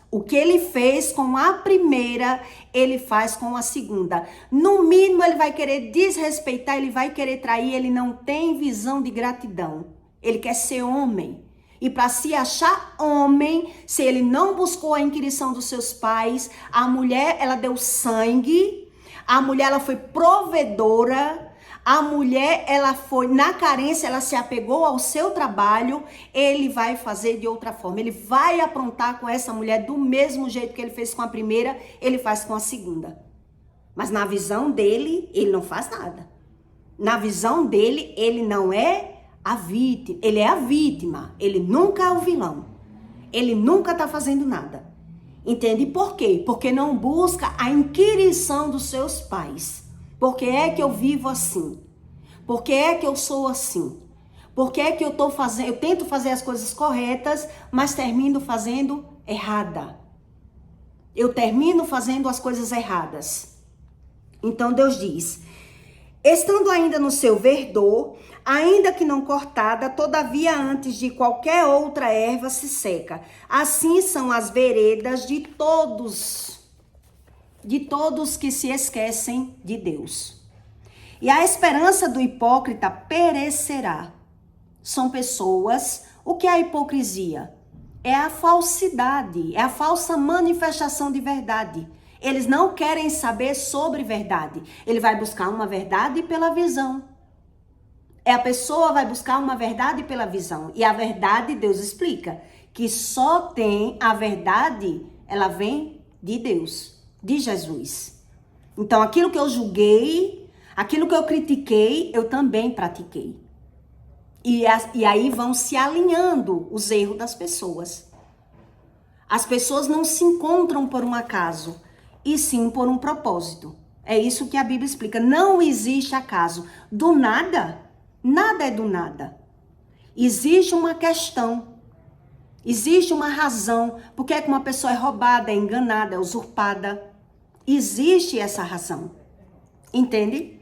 O que ele fez com a primeira, ele faz com a segunda. No mínimo, ele vai querer desrespeitar, ele vai querer trair, ele não tem visão de gratidão. Ele quer ser homem. E para se achar homem, se ele não buscou a inquirição dos seus pais, a mulher, ela deu sangue, a mulher, ela foi provedora, A mulher, ela foi na carência, ela se apegou ao seu trabalho, ele vai fazer de outra forma. Ele vai aprontar com essa mulher do mesmo jeito que ele fez com a primeira, ele faz com a segunda. Mas na visão dele, ele não faz nada. Na visão dele, ele não é a vítima, ele é a vítima. Ele nunca é o vilão. Ele nunca tá fazendo nada. Entende por quê? Porque não busca a inquirição dos seus pais. Por que é que eu vivo assim? Por que é que eu sou assim? Por que é que eu tento fazer as coisas corretas, mas termino fazendo errada? Eu termino fazendo as coisas erradas. Então Deus diz: estando ainda no seu verdor, ainda que não cortada, todavia antes de qualquer outra erva se seca. Assim são as veredas de todos que se esquecem de Deus. E a esperança do hipócrita perecerá. São pessoas, o que é a hipocrisia? É a falsidade, é a falsa manifestação de verdade. Eles não querem saber sobre verdade. Ele vai buscar uma verdade pela visão. A pessoa vai buscar uma verdade pela visão. E a verdade, Deus explica, que só tem a verdade, ela vem de Deus, de Jesus. Então, aquilo que eu julguei, aquilo que eu critiquei, eu também pratiquei. E aí vão se alinhando os erros das pessoas. As pessoas não se encontram por um acaso, e sim por um propósito. É isso que a Bíblia explica. Não existe acaso. Do nada, nada é do nada. Existe uma questão. Existe uma razão. Por que é que uma pessoa é roubada, é enganada, é usurpada? Existe essa razão. Entende?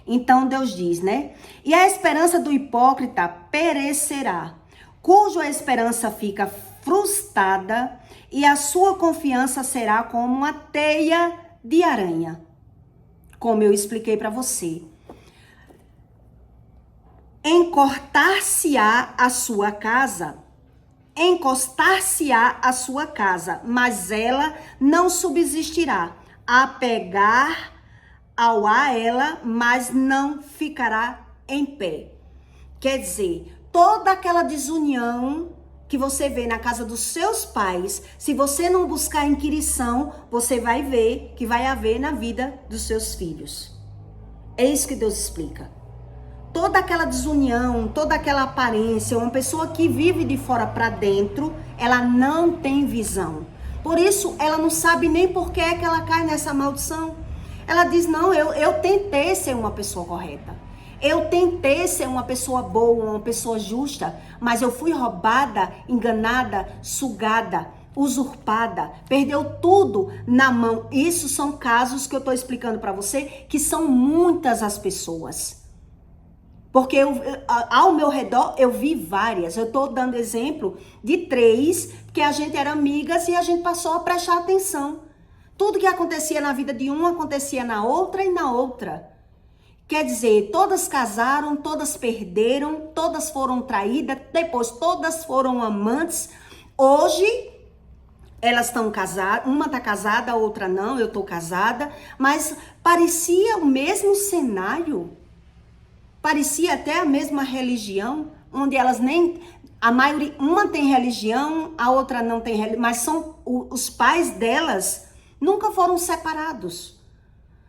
Então Deus diz, né? E a esperança do hipócrita perecerá, cuja esperança fica frustrada e a sua confiança será como uma teia de aranha. Como eu expliquei para você. Encostar-se-á a sua casa, mas ela não subsistirá. Apegar ao a ela, mas não ficará em pé. Quer dizer, toda aquela desunião que você vê na casa dos seus pais, se você não buscar inquirição, você vai ver que vai haver na vida dos seus filhos. É isso que Deus explica. Toda aquela desunião, toda aquela aparência, uma pessoa que vive de fora para dentro, ela não tem visão. Por isso, ela não sabe nem por que é que ela cai nessa maldição. Ela diz, não, eu tentei ser uma pessoa correta. Eu tentei ser uma pessoa boa, uma pessoa justa, mas eu fui roubada, enganada, sugada, usurpada, perdeu tudo na mão. Isso são casos que eu estou explicando para você, que são muitas as pessoas. Porque ao meu redor eu vi várias. Eu estou dando exemplo de 3, porque a gente era amigas e a gente passou a prestar atenção. Tudo que acontecia na vida de uma acontecia na outra e na outra. Quer dizer, todas casaram, todas perderam, todas foram traídas, depois todas foram amantes. Hoje, elas estão casadas, uma está casada, a outra não, eu estou casada, mas parecia o mesmo cenário, parecia até a mesma religião, onde elas nem, a maioria, uma tem religião, a outra não tem religião, mas são os pais delas nunca foram separados.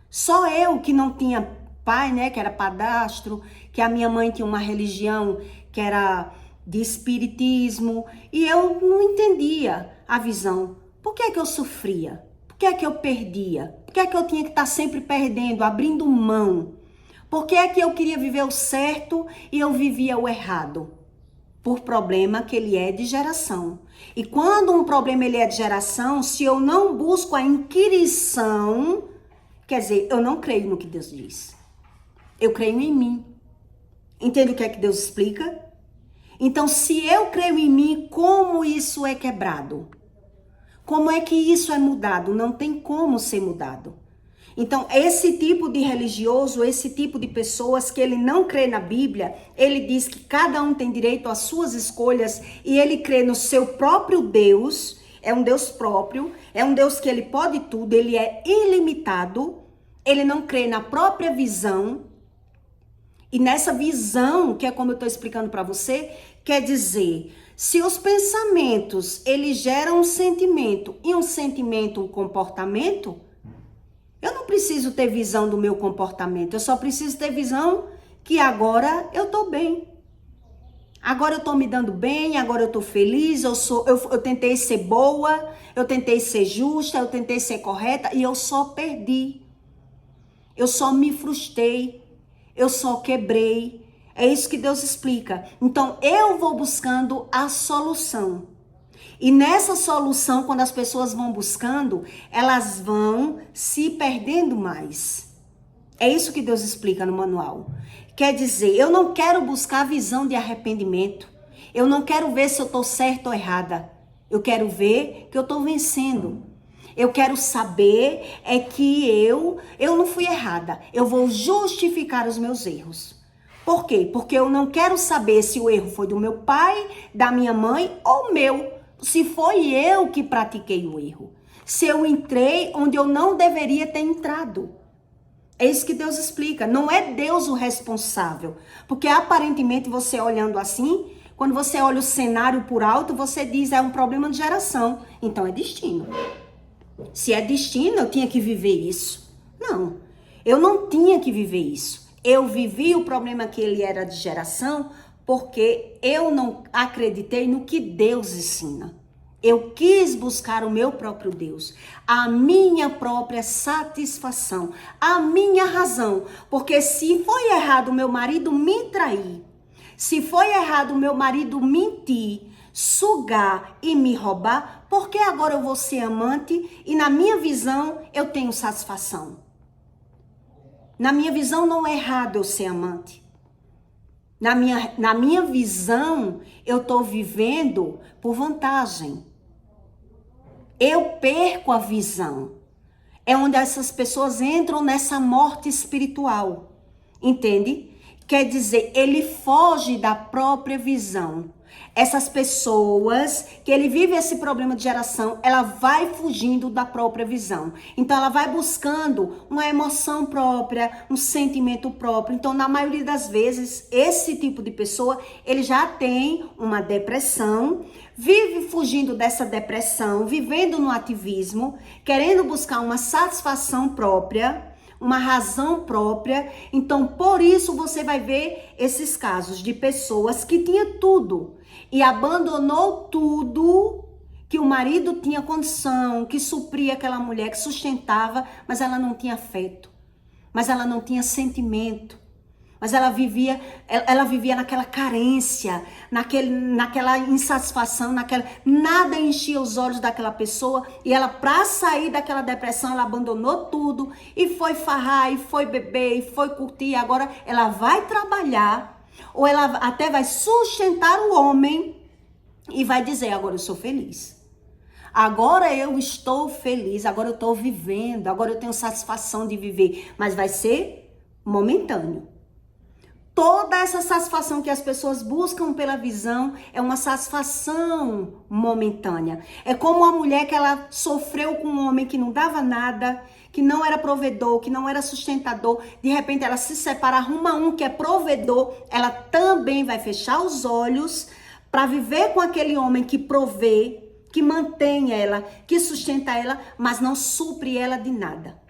Só eu que não tinha pai, né, que era padastro, que a minha mãe tinha uma religião que era de espiritismo, e eu não entendia a visão. Por que é que eu sofria? Por que é que eu perdia? Por que é que eu tinha que estar sempre perdendo, abrindo mão? Por que é que eu queria viver o certo e eu vivia o errado? Por problema que ele é de geração. E quando um problema ele é de geração, se eu não busco a inquirição, quer dizer, eu não creio no que Deus diz. Eu creio em mim. Entende o que é que Deus explica? Então, se eu creio em mim, como isso é quebrado? Como é que isso é mudado? Não tem como ser mudado. Então, esse tipo de religioso, esse tipo de pessoas que ele não crê na Bíblia, ele diz que cada um tem direito às suas escolhas e ele crê no seu próprio Deus, é um Deus próprio, é um Deus que ele pode tudo, ele é ilimitado, ele não crê na própria visão, E nessa visão, que é como eu estou explicando para você, quer dizer, se os pensamentos, eles geram um sentimento e um sentimento um comportamento, eu não preciso ter visão do meu comportamento, eu só preciso ter visão que agora eu estou bem. Agora eu estou me dando bem, agora eu estou feliz, eu tentei ser boa, eu tentei ser justa, eu tentei ser correta e eu só perdi. Eu só me frustrei, eu só quebrei. É isso que Deus explica. Então eu vou buscando a solução. E nessa solução, quando as pessoas vão buscando, elas vão se perdendo mais. É isso que Deus explica no manual. Quer dizer, eu não quero buscar a visão de arrependimento. Eu não quero ver se eu estou certa ou errada. Eu quero ver que eu estou vencendo. Eu quero saber é que eu não fui errada. Eu vou justificar os meus erros. Por quê? Porque eu não quero saber se o erro foi do meu pai, da minha mãe ou meu. Se foi eu que pratiquei o erro. Se eu entrei onde eu não deveria ter entrado. É isso que Deus explica. Não é Deus o responsável. Porque aparentemente você olhando assim, quando você olha o cenário por alto, você diz é um problema de geração. Então é destino. Se é destino, eu tinha que viver isso. Não, eu não tinha que viver isso. Eu vivi o problema que ele era de geração porque eu não acreditei no que Deus ensina. Eu quis buscar o meu próprio Deus, a minha própria satisfação, a minha razão. Porque se foi errado o meu marido me trair, se foi errado o meu marido mentir, sugar e me roubar, por que agora eu vou ser amante e na minha visão eu tenho satisfação? Na minha visão não é errado eu ser amante. Na minha visão eu estou vivendo por vantagem. Eu perco a visão. É onde essas pessoas entram nessa morte espiritual. Entende? Quer dizer, ele foge da própria visão. Essas pessoas que ele vive esse problema de geração, ela vai fugindo da própria visão. Então ela vai buscando uma emoção própria, um sentimento próprio. Então na maioria das vezes, esse tipo de pessoa, ele já tem uma depressão, vive fugindo dessa depressão, vivendo no ativismo, querendo buscar uma satisfação própria, uma razão própria. Então, por isso você vai ver esses casos de pessoas que tinham tudo e abandonou tudo, que o marido tinha condição, que supria aquela mulher, que sustentava, mas ela não tinha afeto, mas ela não tinha sentimento. Mas ela vivia naquela carência, naquela insatisfação, nada enchia os olhos daquela pessoa. E ela, para sair daquela depressão, ela abandonou tudo e foi farrar, e foi beber, e foi curtir. Agora ela vai trabalhar, ou ela até vai sustentar o homem e vai dizer, agora eu sou feliz. Agora eu estou feliz, agora eu estou vivendo, agora eu tenho satisfação de viver. Mas vai ser momentâneo. Toda essa satisfação que as pessoas buscam pela visão é uma satisfação momentânea. É como uma mulher que ela sofreu com um homem que não dava nada, que não era provedor, que não era sustentador. De repente ela se separa, arruma um que é provedor. Ela também vai fechar os olhos para viver com aquele homem que provê, que mantém ela, que sustenta ela, mas não supre ela de nada.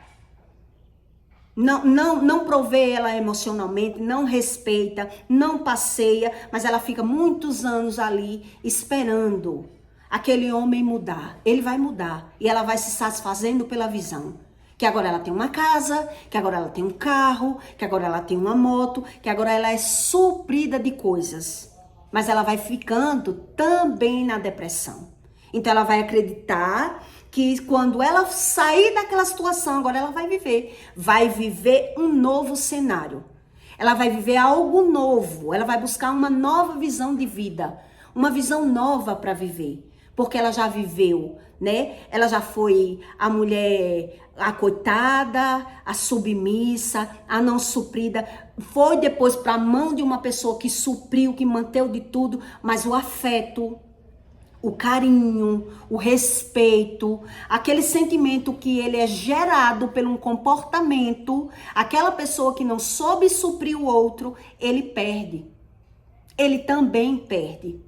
Não provê ela emocionalmente, não respeita, não passeia, mas ela fica muitos anos ali esperando aquele homem mudar. Ele vai mudar e ela vai se satisfazendo pela visão. Que agora ela tem uma casa, que agora ela tem um carro, que agora ela tem uma moto, que agora ela é suprida de coisas. Mas ela vai ficando também na depressão. Então ela vai acreditar que quando ela sair daquela situação, agora ela vai viver um novo cenário. Ela vai viver algo novo, ela vai buscar uma nova visão de vida, uma visão nova para viver, porque ela já viveu, né? Ela já foi a mulher, a coitada, a submissa, a não suprida, foi depois para a mão de uma pessoa que supriu, que manteve de tudo, mas o o carinho, o respeito, aquele sentimento que ele é gerado pelo um comportamento, aquela pessoa que não soube suprir o outro, ele perde. Ele também perde.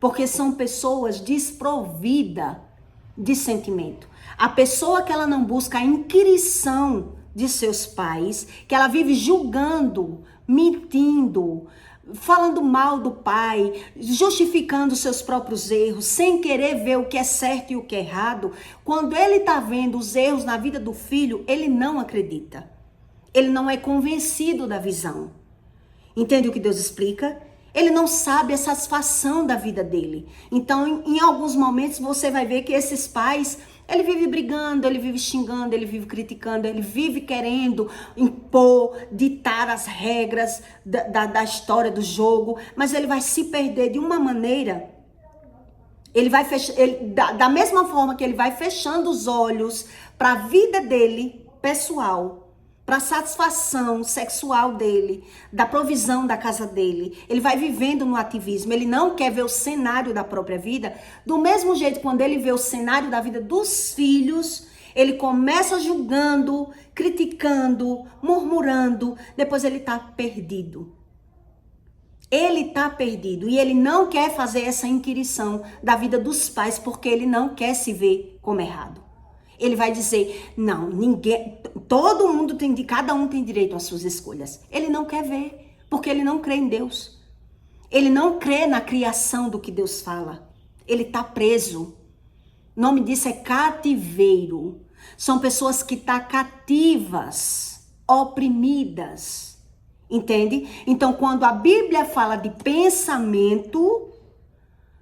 Porque são pessoas desprovidas de sentimento. A pessoa que ela não busca a inquirição de seus pais, que ela vive julgando, mentindo, falando mal do pai, justificando seus próprios erros, sem querer ver o que é certo e o que é errado, quando ele está vendo os erros na vida do filho, ele não acredita. Ele não é convencido da visão. Entende o que Deus explica? Ele não sabe a satisfação da vida dele. Então, em alguns momentos, você vai ver que esses pais, ele vive brigando, ele vive xingando, ele vive criticando, ele vive querendo impor, ditar as regras da história do jogo, mas ele vai se perder de uma maneira, ele vai da mesma forma que ele vai fechando os olhos para a vida dele, pessoal, para a satisfação sexual dele, da provisão da casa dele. Ele vai vivendo no ativismo, ele não quer ver o cenário da própria vida. Do mesmo jeito, quando ele vê o cenário da vida dos filhos, ele começa julgando, criticando, murmurando, depois ele está perdido. Ele está perdido e ele não quer fazer essa inquirição da vida dos pais porque ele não quer se ver como errado. Ele vai dizer, não, ninguém, todo mundo tem, cada um tem direito às suas escolhas. Ele não quer ver, porque ele não crê em Deus. Ele não crê na criação do que Deus fala. Ele está preso. O nome disso é cativeiro. São pessoas que estão cativas, oprimidas. Entende? Então, quando a Bíblia fala de pensamento,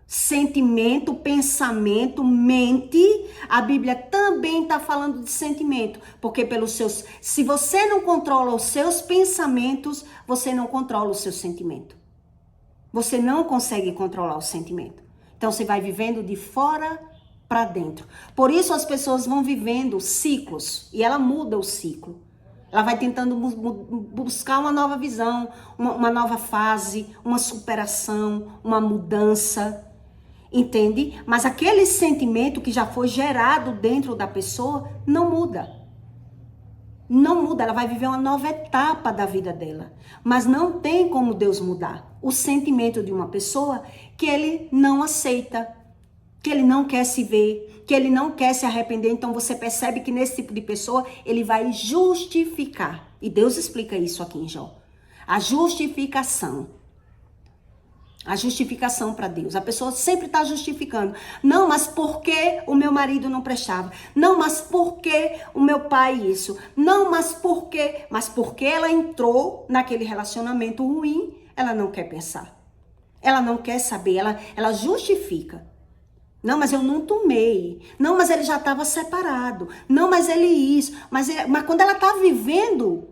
sentimento, pensamento, mente, a Bíblia também está falando de sentimento, porque se você não controla os seus pensamentos, você não controla o seu sentimento. Você não consegue controlar o sentimento. Então você vai vivendo de fora para dentro. Por isso as pessoas vão vivendo ciclos e ela muda o ciclo. Ela vai tentando buscar uma nova visão, uma nova fase, uma superação, uma mudança. Entende? Mas aquele sentimento que já foi gerado dentro da pessoa não muda. Não muda, ela vai viver uma nova etapa da vida dela. Mas não tem como Deus mudar o sentimento de uma pessoa que ele não aceita, que ele não quer se ver, que ele não quer se arrepender. Então você percebe que nesse tipo de pessoa ele vai justificar. E Deus explica isso aqui em Jó. A justificação. A justificação para Deus. A pessoa sempre está justificando. Não, mas por que o meu marido não prestava? Não, mas por que o meu pai isso? Não, mas por quê? Mas porque ela entrou naquele relacionamento ruim, ela não quer pensar. Ela não quer saber, ela justifica. Não, mas eu não tomei. Não, mas ele já estava separado. Não, mas ele isso. Mas quando ela está vivendo,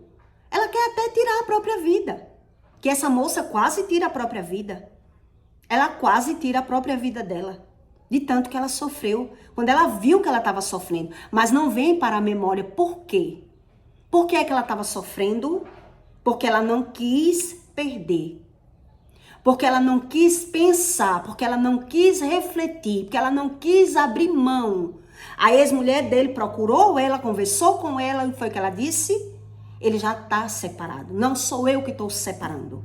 ela quer até tirar a própria vida. Que essa moça quase tira a própria vida. Ela quase tira a própria vida dela, de tanto que ela sofreu, quando ela viu que ela estava sofrendo, mas não vem para a memória. Por quê? Por que é que ela estava sofrendo? Porque ela não quis perder, porque ela não quis pensar, porque ela não quis refletir, porque ela não quis abrir mão. A ex-mulher dele procurou ela, conversou com ela, e foi o que ela disse? Ele já está separado, não sou eu que estou separando.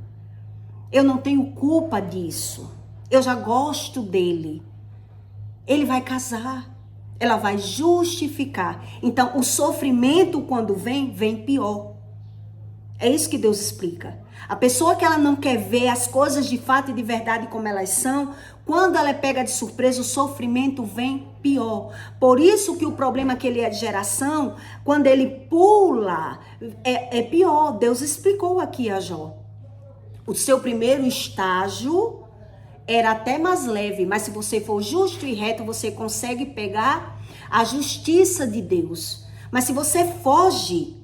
Eu não tenho culpa disso. Eu já gosto dele. Ele vai casar. Ela vai justificar. Então, o sofrimento, quando vem pior. É isso que Deus explica. A pessoa que ela não quer ver as coisas de fato e de verdade como elas são, quando ela é pega de surpresa, o sofrimento vem pior. Por isso que o problema que ele é de geração, quando ele pula, é pior. Deus explicou aqui a Jó. O seu primeiro estágio era até mais leve, mas se você for justo e reto, você consegue pegar a justiça de Deus. Mas se você foge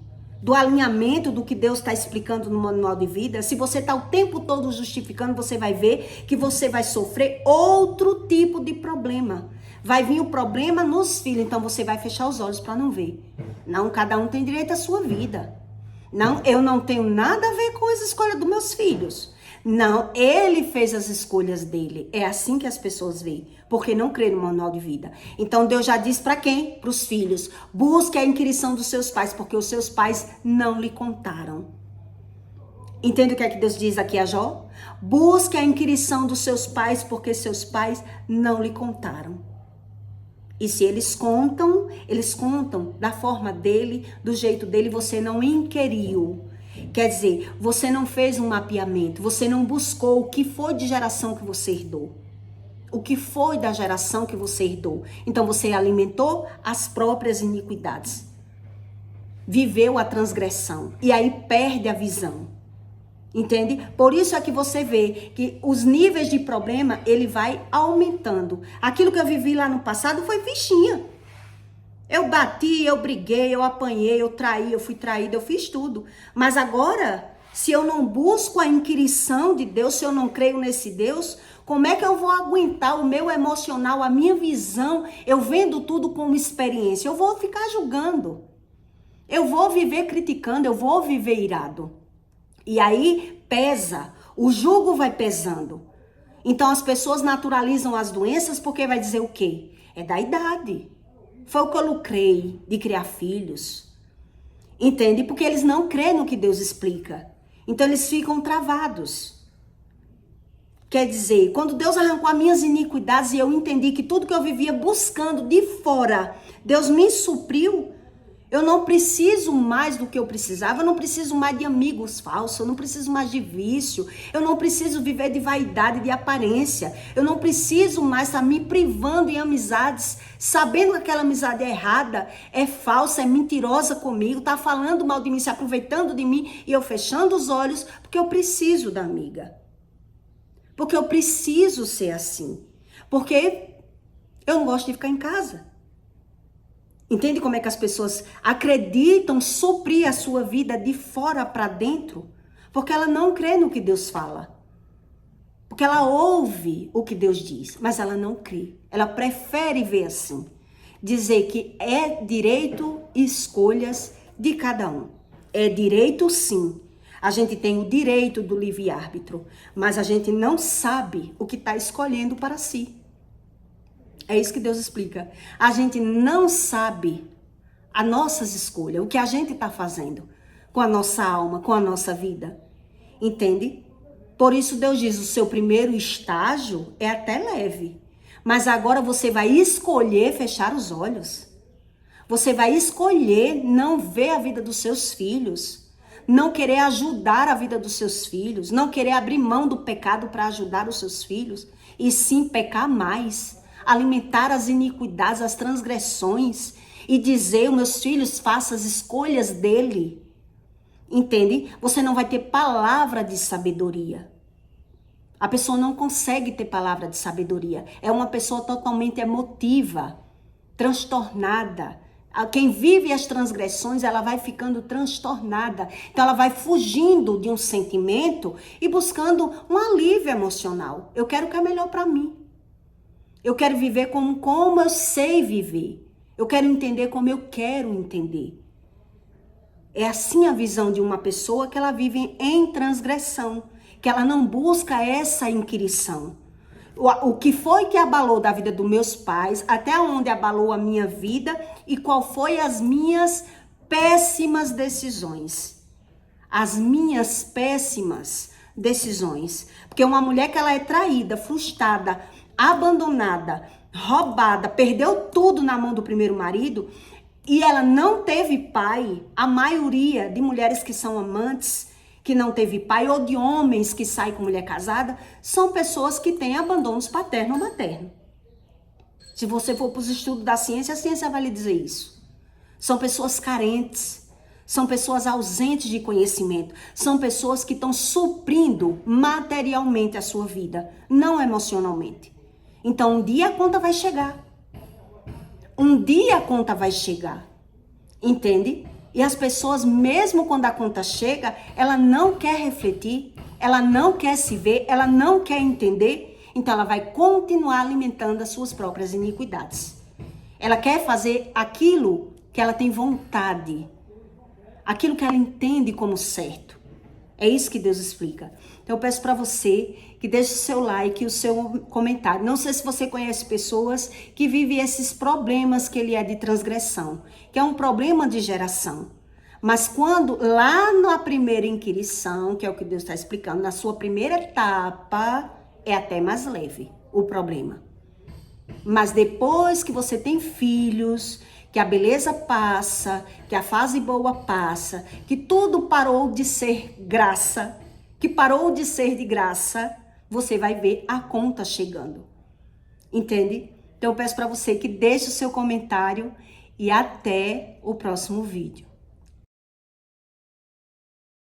do alinhamento do que Deus está explicando no manual de vida, se você está o tempo todo justificando, você vai ver que você vai sofrer outro tipo de problema. Vai vir o problema nos filhos, então você vai fechar os olhos para não ver. Não, cada um tem direito à sua vida. Não, eu não tenho nada a ver com as escolhas dos meus filhos. Não, ele fez as escolhas dele. É assim que as pessoas veem, porque não crê no manual de vida. Então Deus já diz para quem? Para os filhos. Busque a inquirição dos seus pais, porque os seus pais não lhe contaram. Entende o que é que Deus diz aqui a Jó? Busque a inquirição dos seus pais, porque seus pais não lhe contaram. E se eles contam da forma dele, do jeito dele, você não inquiriu. Quer dizer, você não fez um mapeamento, você não buscou o que foi de geração que você herdou. O que foi da geração que você herdou. Então você alimentou as próprias iniquidades. Viveu a transgressão. E aí perde a visão. Entende? Por isso é que você vê que os níveis de problema, ele vai aumentando. Aquilo que eu vivi lá no passado foi fichinha. Eu bati, eu briguei, eu apanhei, eu traí, eu fui traída, eu fiz tudo. Mas agora, se eu não busco a inquirição de Deus, se eu não creio nesse Deus, como é que eu vou aguentar o meu emocional, a minha visão, eu vendo tudo como experiência? Eu vou ficar julgando. Eu vou viver criticando, eu vou viver irado. E aí pesa, o jugo vai pesando. Então as pessoas naturalizam as doenças porque vai dizer o quê? É da idade. Foi o que eu lucrei de criar filhos. Entende? Porque eles não creem no que Deus explica. Então eles ficam travados. Quer dizer, quando Deus arrancou as minhas iniquidades e eu entendi que tudo que eu vivia buscando de fora, Deus me supriu. Eu não preciso mais do que eu precisava, eu não preciso mais de amigos falsos, eu não preciso mais de vício, eu não preciso viver de vaidade, de aparência, eu não preciso mais estar me privando em amizades, sabendo que aquela amizade é errada, é falsa, é mentirosa comigo, tá falando mal de mim, se aproveitando de mim e eu fechando os olhos, porque eu preciso da amiga. Porque eu preciso ser assim. Porque eu não gosto de ficar em casa. Entende como é que as pessoas acreditam suprir a sua vida de fora para dentro? Porque ela não crê no que Deus fala. Porque ela ouve o que Deus diz, mas ela não crê. Ela prefere ver assim. Dizer que é direito e escolhas de cada um. É direito sim. A gente tem o direito do livre-árbitro, mas a gente não sabe o que está escolhendo para si. É isso que Deus explica. A gente não sabe as nossas escolhas, o que a gente está fazendo com a nossa alma, com a nossa vida. Entende? Por isso Deus diz, o seu primeiro estágio é até leve. Mas agora você vai escolher fechar os olhos. Você vai escolher não ver a vida dos seus filhos. Não querer ajudar a vida dos seus filhos. Não querer abrir mão do pecado para ajudar os seus filhos. E sim pecar mais. Alimentar as iniquidades, as transgressões e dizer, meus filhos, façam as escolhas dele. Entende? Você não vai ter palavra de sabedoria. A pessoa não consegue ter palavra de sabedoria. É uma pessoa totalmente emotiva, transtornada. Quem vive as transgressões, ela vai ficando transtornada. Então ela vai fugindo de um sentimento e buscando um alívio emocional. Eu quero o que é melhor para mim. Eu quero viver como eu sei viver. Eu quero entender como eu quero entender. É assim a visão de uma pessoa que ela vive em transgressão. Que ela não busca essa inquirição. O que foi que abalou da vida dos meus pais, até onde abalou a minha vida e qual foi as minhas péssimas decisões. As minhas péssimas decisões. Porque uma mulher que ela é traída, frustrada, abandonada, roubada, perdeu tudo na mão do primeiro marido e ela não teve pai, a maioria de mulheres que são amantes, que não teve pai, ou de homens que saem com mulher casada, são pessoas que têm abandonos paterno ou materno. Se você for para os estudos da ciência, a ciência vai lhe dizer isso. São pessoas carentes, são pessoas ausentes de conhecimento, são pessoas que estão suprindo materialmente a sua vida, não emocionalmente. Então, um dia a conta vai chegar. Um dia a conta vai chegar. Entende? E as pessoas, mesmo quando a conta chega, ela não quer refletir, ela não quer se ver, ela não quer entender. Então, ela vai continuar alimentando as suas próprias iniquidades. Ela quer fazer aquilo que ela tem vontade, aquilo que ela entende como certo. É isso que Deus explica. Então eu peço para você que deixe o seu like e o seu comentário. Não sei se você conhece pessoas que vivem esses problemas que ele é de transgressão, que é um problema de geração. Mas quando lá na primeira inquirição, que é o que Deus está explicando, na sua primeira etapa, é até mais leve o problema. Mas depois que você tem filhos, que a beleza passa, que a fase boa passa, que tudo parou de ser graça, que parou de ser de graça, você vai ver a conta chegando. Entende? Então eu peço para você que deixe o seu comentário e até o próximo vídeo.